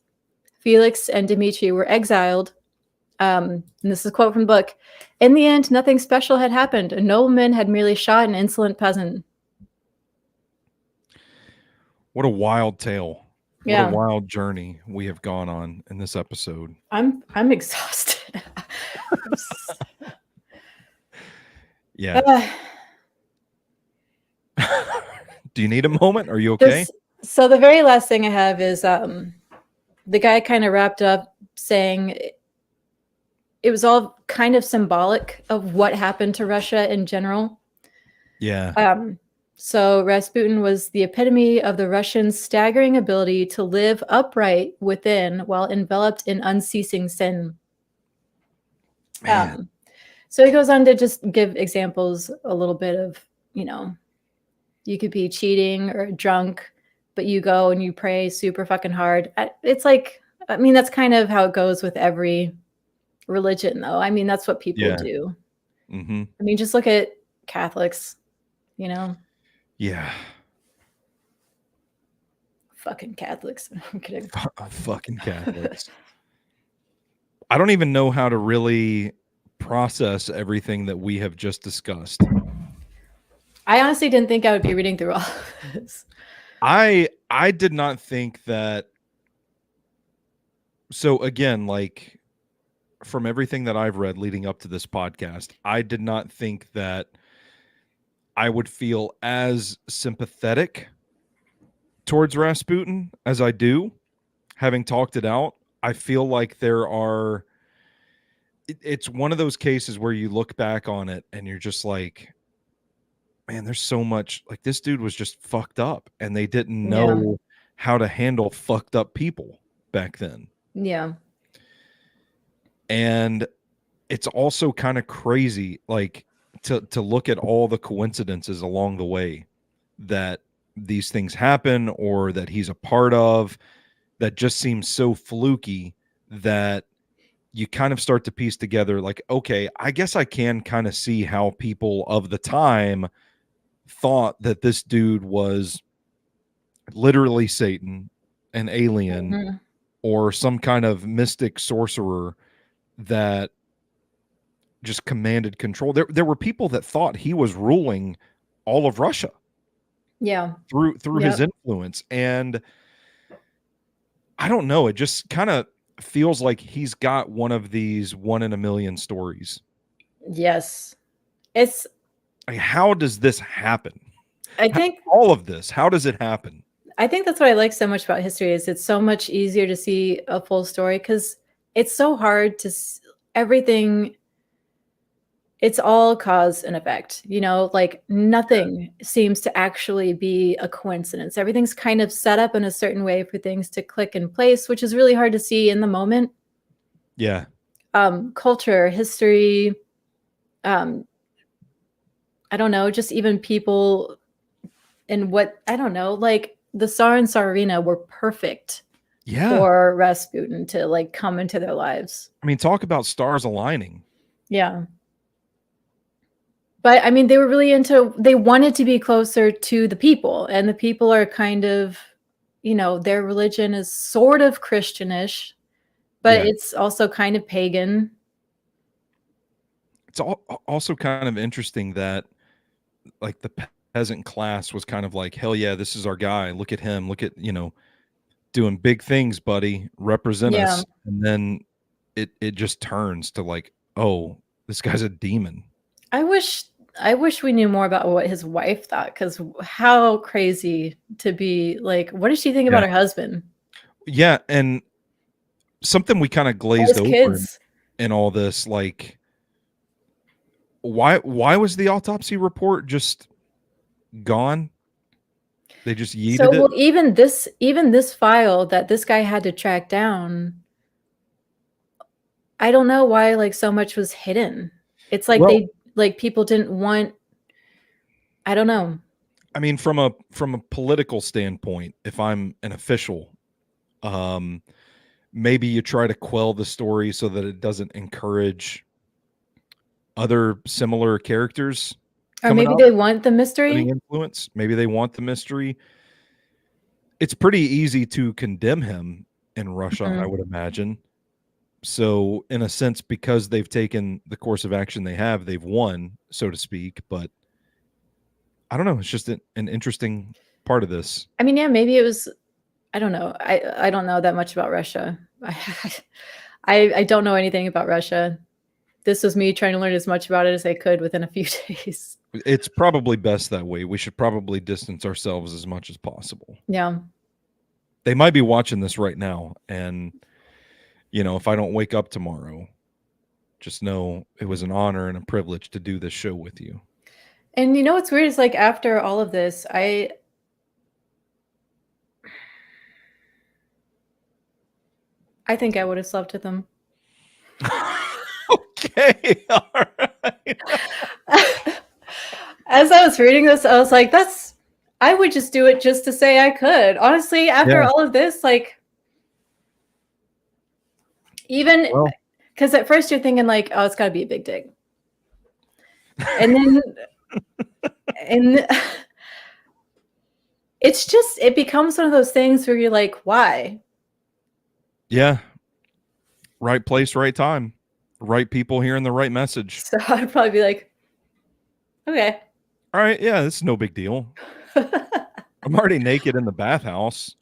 Felix and Dmitri were exiled. And this is a quote from the book. In the end, nothing special had happened. A nobleman had merely shot an insolent peasant. What a wild tale. Yeah. What a wild journey we have gone on in this episode. I'm exhausted. Yeah. Do you need a moment? Are you okay? So the very last thing I have is the guy kind of wrapped up saying it was all kind of symbolic of what happened to Russia in general. Yeah. So Rasputin was the epitome of the Russians' staggering ability to live upright within while enveloped in unceasing sin. So he goes on to just give examples a little bit of, you could be cheating or drunk, but you go and you pray super fucking hard. It's like, that's kind of how it goes with every religion, though. That's what people do. Mm-hmm. Just look at Catholics, Yeah. Fucking Catholics. I'm kidding. Fucking Catholics. I don't even know how to really process everything that we have just discussed. I honestly didn't think I would be reading through all of this. I did not think that. So again, like from everything that I've read leading up to this podcast, I did not think that I would feel as sympathetic towards Rasputin as I do. Having talked it out, I feel like it's one of those cases where you look back on it and you're just like, man, there's so much, like this dude was just fucked up and they didn't know how to handle fucked up people back then. Yeah. And it's also kind of crazy, like to look at all the coincidences along the way that these things happen or that he's a part of, that just seems so fluky that you kind of start to piece together like, okay, I guess I can kind of see how people of the time thought that this dude was literally Satan, an alien, or some kind of mystic sorcerer that just commanded control. There were people that thought he was ruling all of Russia. Yeah. Through his influence. And I don't know, it just kind of feels like he's got one of these 1 in a million stories. Yes. It's like, how does this happen? I think all of this, how does it happen? I think that's what I like so much about history is it's so much easier to see a full story because it's so hard to everything. It's all cause and effect, like nothing seems to actually be a coincidence. Everything's kind of set up in a certain way for things to click in place, which is really hard to see in the moment. Yeah. Culture, history, I don't know, just even people and what, I don't know, like the Tsar and Tsarina were perfect for Rasputin to like come into their lives. Talk about stars aligning. Yeah. But they were really they wanted to be closer to the people, and the people are kind of, their religion is sort of Christianish, but it's also kind of pagan. It's also kind of interesting that like the peasant class was kind of like, hell yeah, this is our guy. Look at him. Look at, doing big things, buddy. Represent us. And then it just turns to like, oh, this guy's a demon. I wish I wish we knew more about what his wife thought, because how crazy to be like, what does she think about her husband? Yeah, and something we kind of glazed His over kids. in all this, like, why was the autopsy report just gone? They just So, yeeted it. well, even this file that this guy had to track down, I don't know why like so much was hidden. It's like Well, they like people didn't want. I don't know. I mean, from a political standpoint, if I'm an official, um, maybe you try to quell the story so that it doesn't encourage other similar characters Or coming maybe up, they want the putting mystery. influence. Maybe they want the mystery. It's pretty easy to condemn him in Russia, I Mhm. would imagine. So, in a sense, because they've taken the course of action they have, they've won, so to speak. But I don't know. It's just an interesting part of this. I mean, yeah, maybe it was. I don't know. I don't know that much about Russia. I don't know anything about Russia. This was me trying to learn as much about it as I could within a few days. It's probably best that way. We should probably distance ourselves as much as possible. Yeah. They might be watching this right now. And, if I don't wake up tomorrow, just know it was an honor and a privilege to do this show with you. And you know what's weird is like after all of this, I think I would have slept with him. Okay. All right. As I was reading this, I was like, I would just do it just to say I could. Honestly, after Yeah. all of this, like, even Well, because at first you're thinking, like, oh, it's got to be a big dick. And then, and it becomes one of those things where you're like, why? yeah. Right place, right time. Right people hearing the right message. So I'd probably be like, okay. All right. Yeah. This is no big deal. I'm already naked in the bathhouse.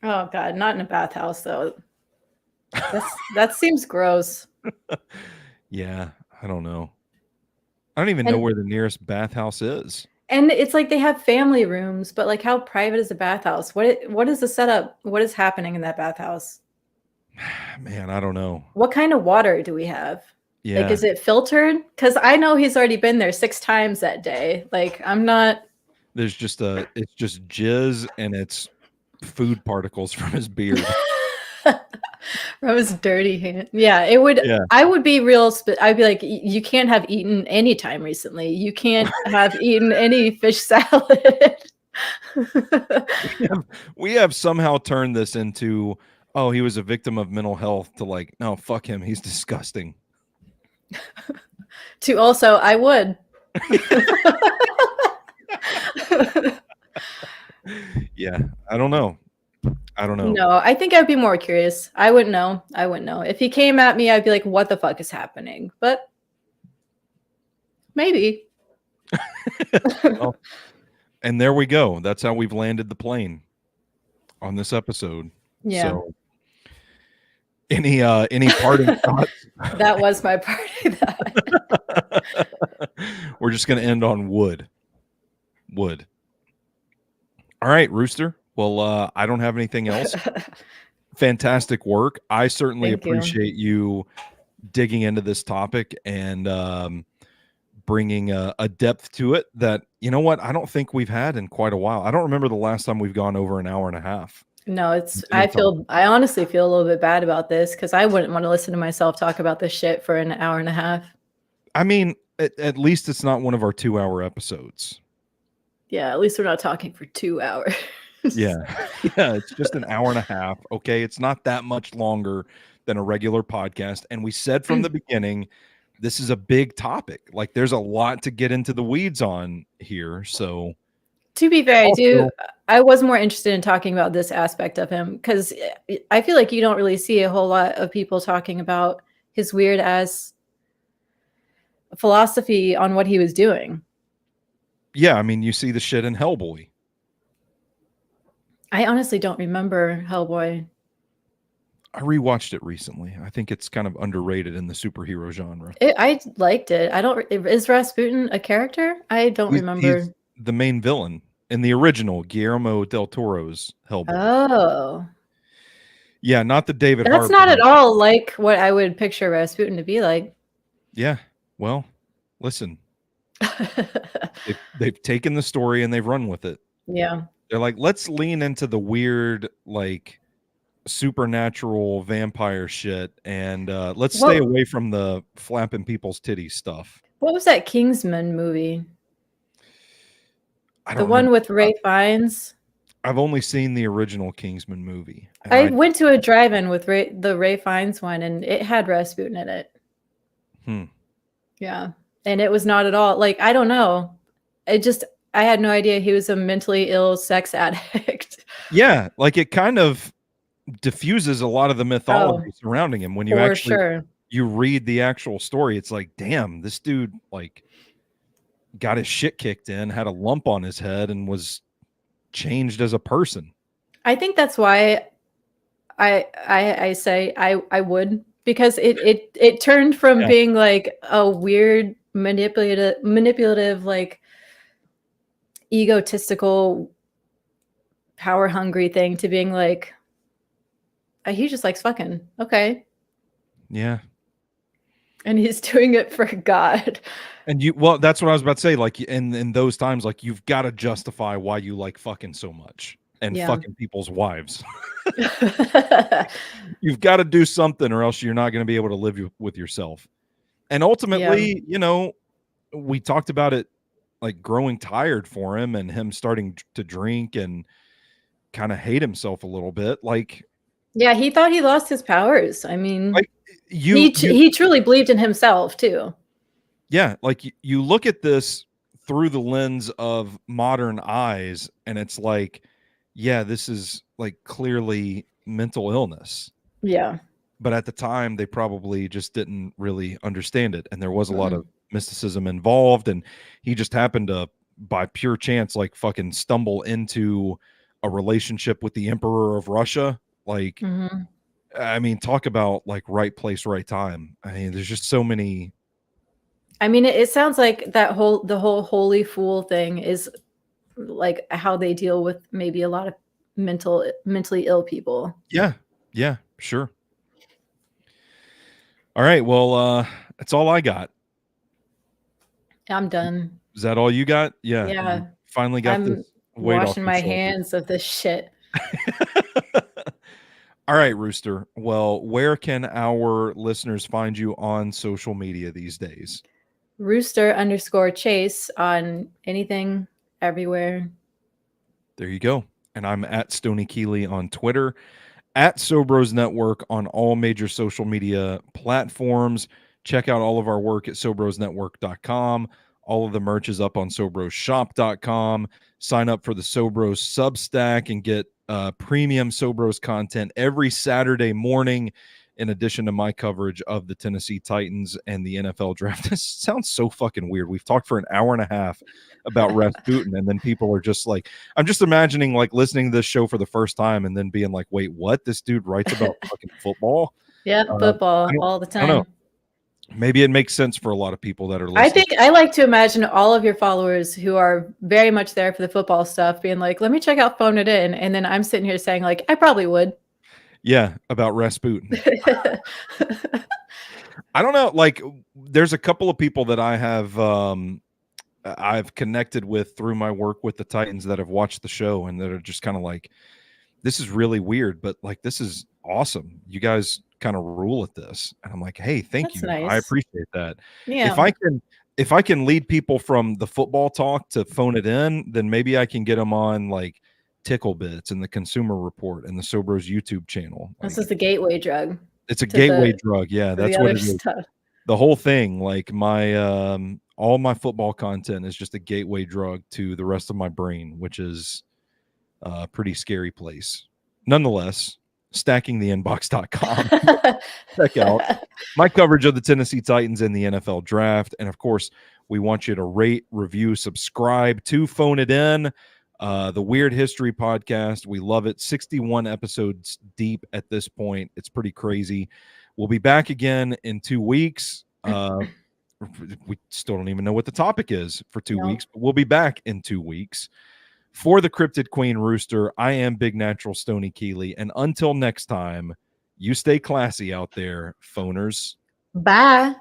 Oh God, not in a bathhouse though. That seems gross. Yeah. I don't know. I don't even know And where the nearest bathhouse is. and it's like they have family rooms, but like how private is a bathhouse? What is the setup? What is happening in that bathhouse? Man, I don't know. What kind of water do we have? Like, Yeah. is it filtered? Because I know he's already been there 6 times that day. Like, I'm not. There's just it's just jizz and it's food particles from his beard. From his dirty hand. Yeah, it would. Yeah. I would be real. I'd be like, you can't have eaten any time recently. You can't have eaten any fish salad. We have somehow turned this into, oh, he was a victim of mental health, to like, no, fuck him. He's disgusting. To also, I would. Yeah. I don't know. No, I think I'd be more curious. I wouldn't know. If he came at me, I'd be like, what the fuck is happening? But maybe. Well, and there we go. That's how we've landed the plane on this episode. Yeah. So any parting thoughts? That was my party thought. We're just going to end on wood. All right, Rooster. Well, I don't have anything else. Fantastic work. I certainly Thank you. appreciate you digging into this topic and bringing a depth to it that, you know what, I don't think we've had in quite a while. I don't remember the last time we've gone over an hour and a half. No, I honestly feel a little bit bad about this because I wouldn't want to listen to myself talk about this shit for an hour and a half. I mean, at least it's not one of our 2-hour episodes. Yeah, at least we're not talking for 2 hours. Yeah. Yeah, it's just an hour and a half. Okay, it's not that much longer than a regular podcast. And we said from the beginning, this is a big topic. Like, there's a lot to get into the weeds on here. So, to be fair, also, I was more interested in talking about this aspect of him because I feel like you don't really see a whole lot of people talking about his weird ass philosophy on what he was doing. yeah, I mean, you see the shit in Hellboy. I honestly don't remember Hellboy. I rewatched it recently. I think it's kind of underrated in the superhero genre. I liked it. I don't. Is Rasputin a character? I don't He's remember. the main villain in the original Guillermo del Toro's Hellboy. Oh, Yeah, not the David that's Harbour. not at all like what I would picture Rasputin to be like. Yeah. Well, listen, they've taken the story and they've run with it. Yeah. They're like, let's lean into the weird, like supernatural vampire shit, and let's stay away from the flapping people's titties stuff. What was that Kingsman movie? I The don't one remember. with Ray Fiennes. I've only seen the original Kingsman movie, and I went to a drive-in with the Ray Fiennes one, and it had Rasputin in it. Yeah, and it was not at all like, I don't know. I had no idea he was a mentally ill sex addict. Yeah, like it kind of diffuses a lot of the mythology surrounding him when you actually you read the actual story. It's like, damn, this dude like got his shit kicked in, had a lump on his head, and changed as a person. I think that's why I say I would, because it turned from being like a weird manipulative like egotistical power hungry thing to being like, he just likes fucking. Okay. Yeah. And he's doing it for God. And that's what I was about to say. Like in those times, like you've got to justify why you like fucking so much and fucking people's wives. You've got to do something, or else you're not going to be able to live with yourself. And ultimately, we talked about it, like growing tired for him and him starting to drink and kind of hate himself a little bit. Like, yeah, he thought he lost his powers. I mean, like he truly believed in himself too. Yeah, like you look at this through the lens of modern eyes, and it's like, yeah, this is like clearly mental illness. Yeah. But at the time, they probably just didn't really understand it. And there was a lot of mysticism involved. And he just happened to, by pure chance, like fucking stumble into a relationship with the Emperor of Russia. Like, I mean, talk about like right place, right time. I mean, there's just so many. I mean, it sounds like the whole holy fool thing is like how they deal with maybe a lot of mentally ill people. Yeah. Yeah, sure. All right. Well, that's all I got. I'm done. Is that all you got? Yeah. Yeah. Finally got this weight off washing my hands of this shit. All right, Rooster. Well, where can our listeners find you on social media these days? Rooster_Chase on anything, everywhere. There you go. And I'm at Stoney Keeley on Twitter, at Sobros Network on all major social media platforms. Check out all of our work at SobrosNetwork.com. All of the merch is up on SobrosShop.com. Sign up for the Sobros Substack and get premium Sobros content every Saturday morning, in addition to my coverage of the Tennessee Titans and the NFL draft. This sounds so fucking weird. We've talked for an hour and a half about Rasputin, and then people are just like, I'm just imagining like listening to this show for the first time and then being like, wait, what? This dude writes about fucking football? Yeah, football all the time. I don't know. Maybe it makes sense for a lot of people that are listening. I like to imagine all of your followers who are very much there for the football stuff being like, let me check out Phone It In. And then I'm sitting here saying like, I probably would. Yeah, about Rasputin. I don't know. Like, there's a couple of people that I have I've connected with through my work with the Titans that have watched the show and that are just kind of like, this is really weird, but like, this is awesome. You guys kind of rule at this. And I'm like, hey, thank you. Nice. I appreciate that. Yeah. If I can lead people from the football talk to Phone It In, then maybe I can get them on like Tickle Bits and the Consumer Report and the Sobros YouTube channel. This is the gateway drug. It's a gateway drug. Yeah, that's what it is. The whole thing, like my all my football content is just a gateway drug to the rest of my brain, which is a pretty scary place. Nonetheless, stackingtheinbox.com. Check out my coverage of the Tennessee Titans and the NFL draft. And of course, we want you to rate, review, subscribe to Phone It In. The Weird History Podcast. We love it. 61 episodes deep at this point. It's pretty crazy. We'll be back again in 2 weeks. We still don't even know what the topic is for 2 weeks, but we'll be back in 2 weeks. For the Cryptid Queen Rooster, I am Big Natural Stoney Keeley. And until next time, you stay classy out there, phoners. Bye.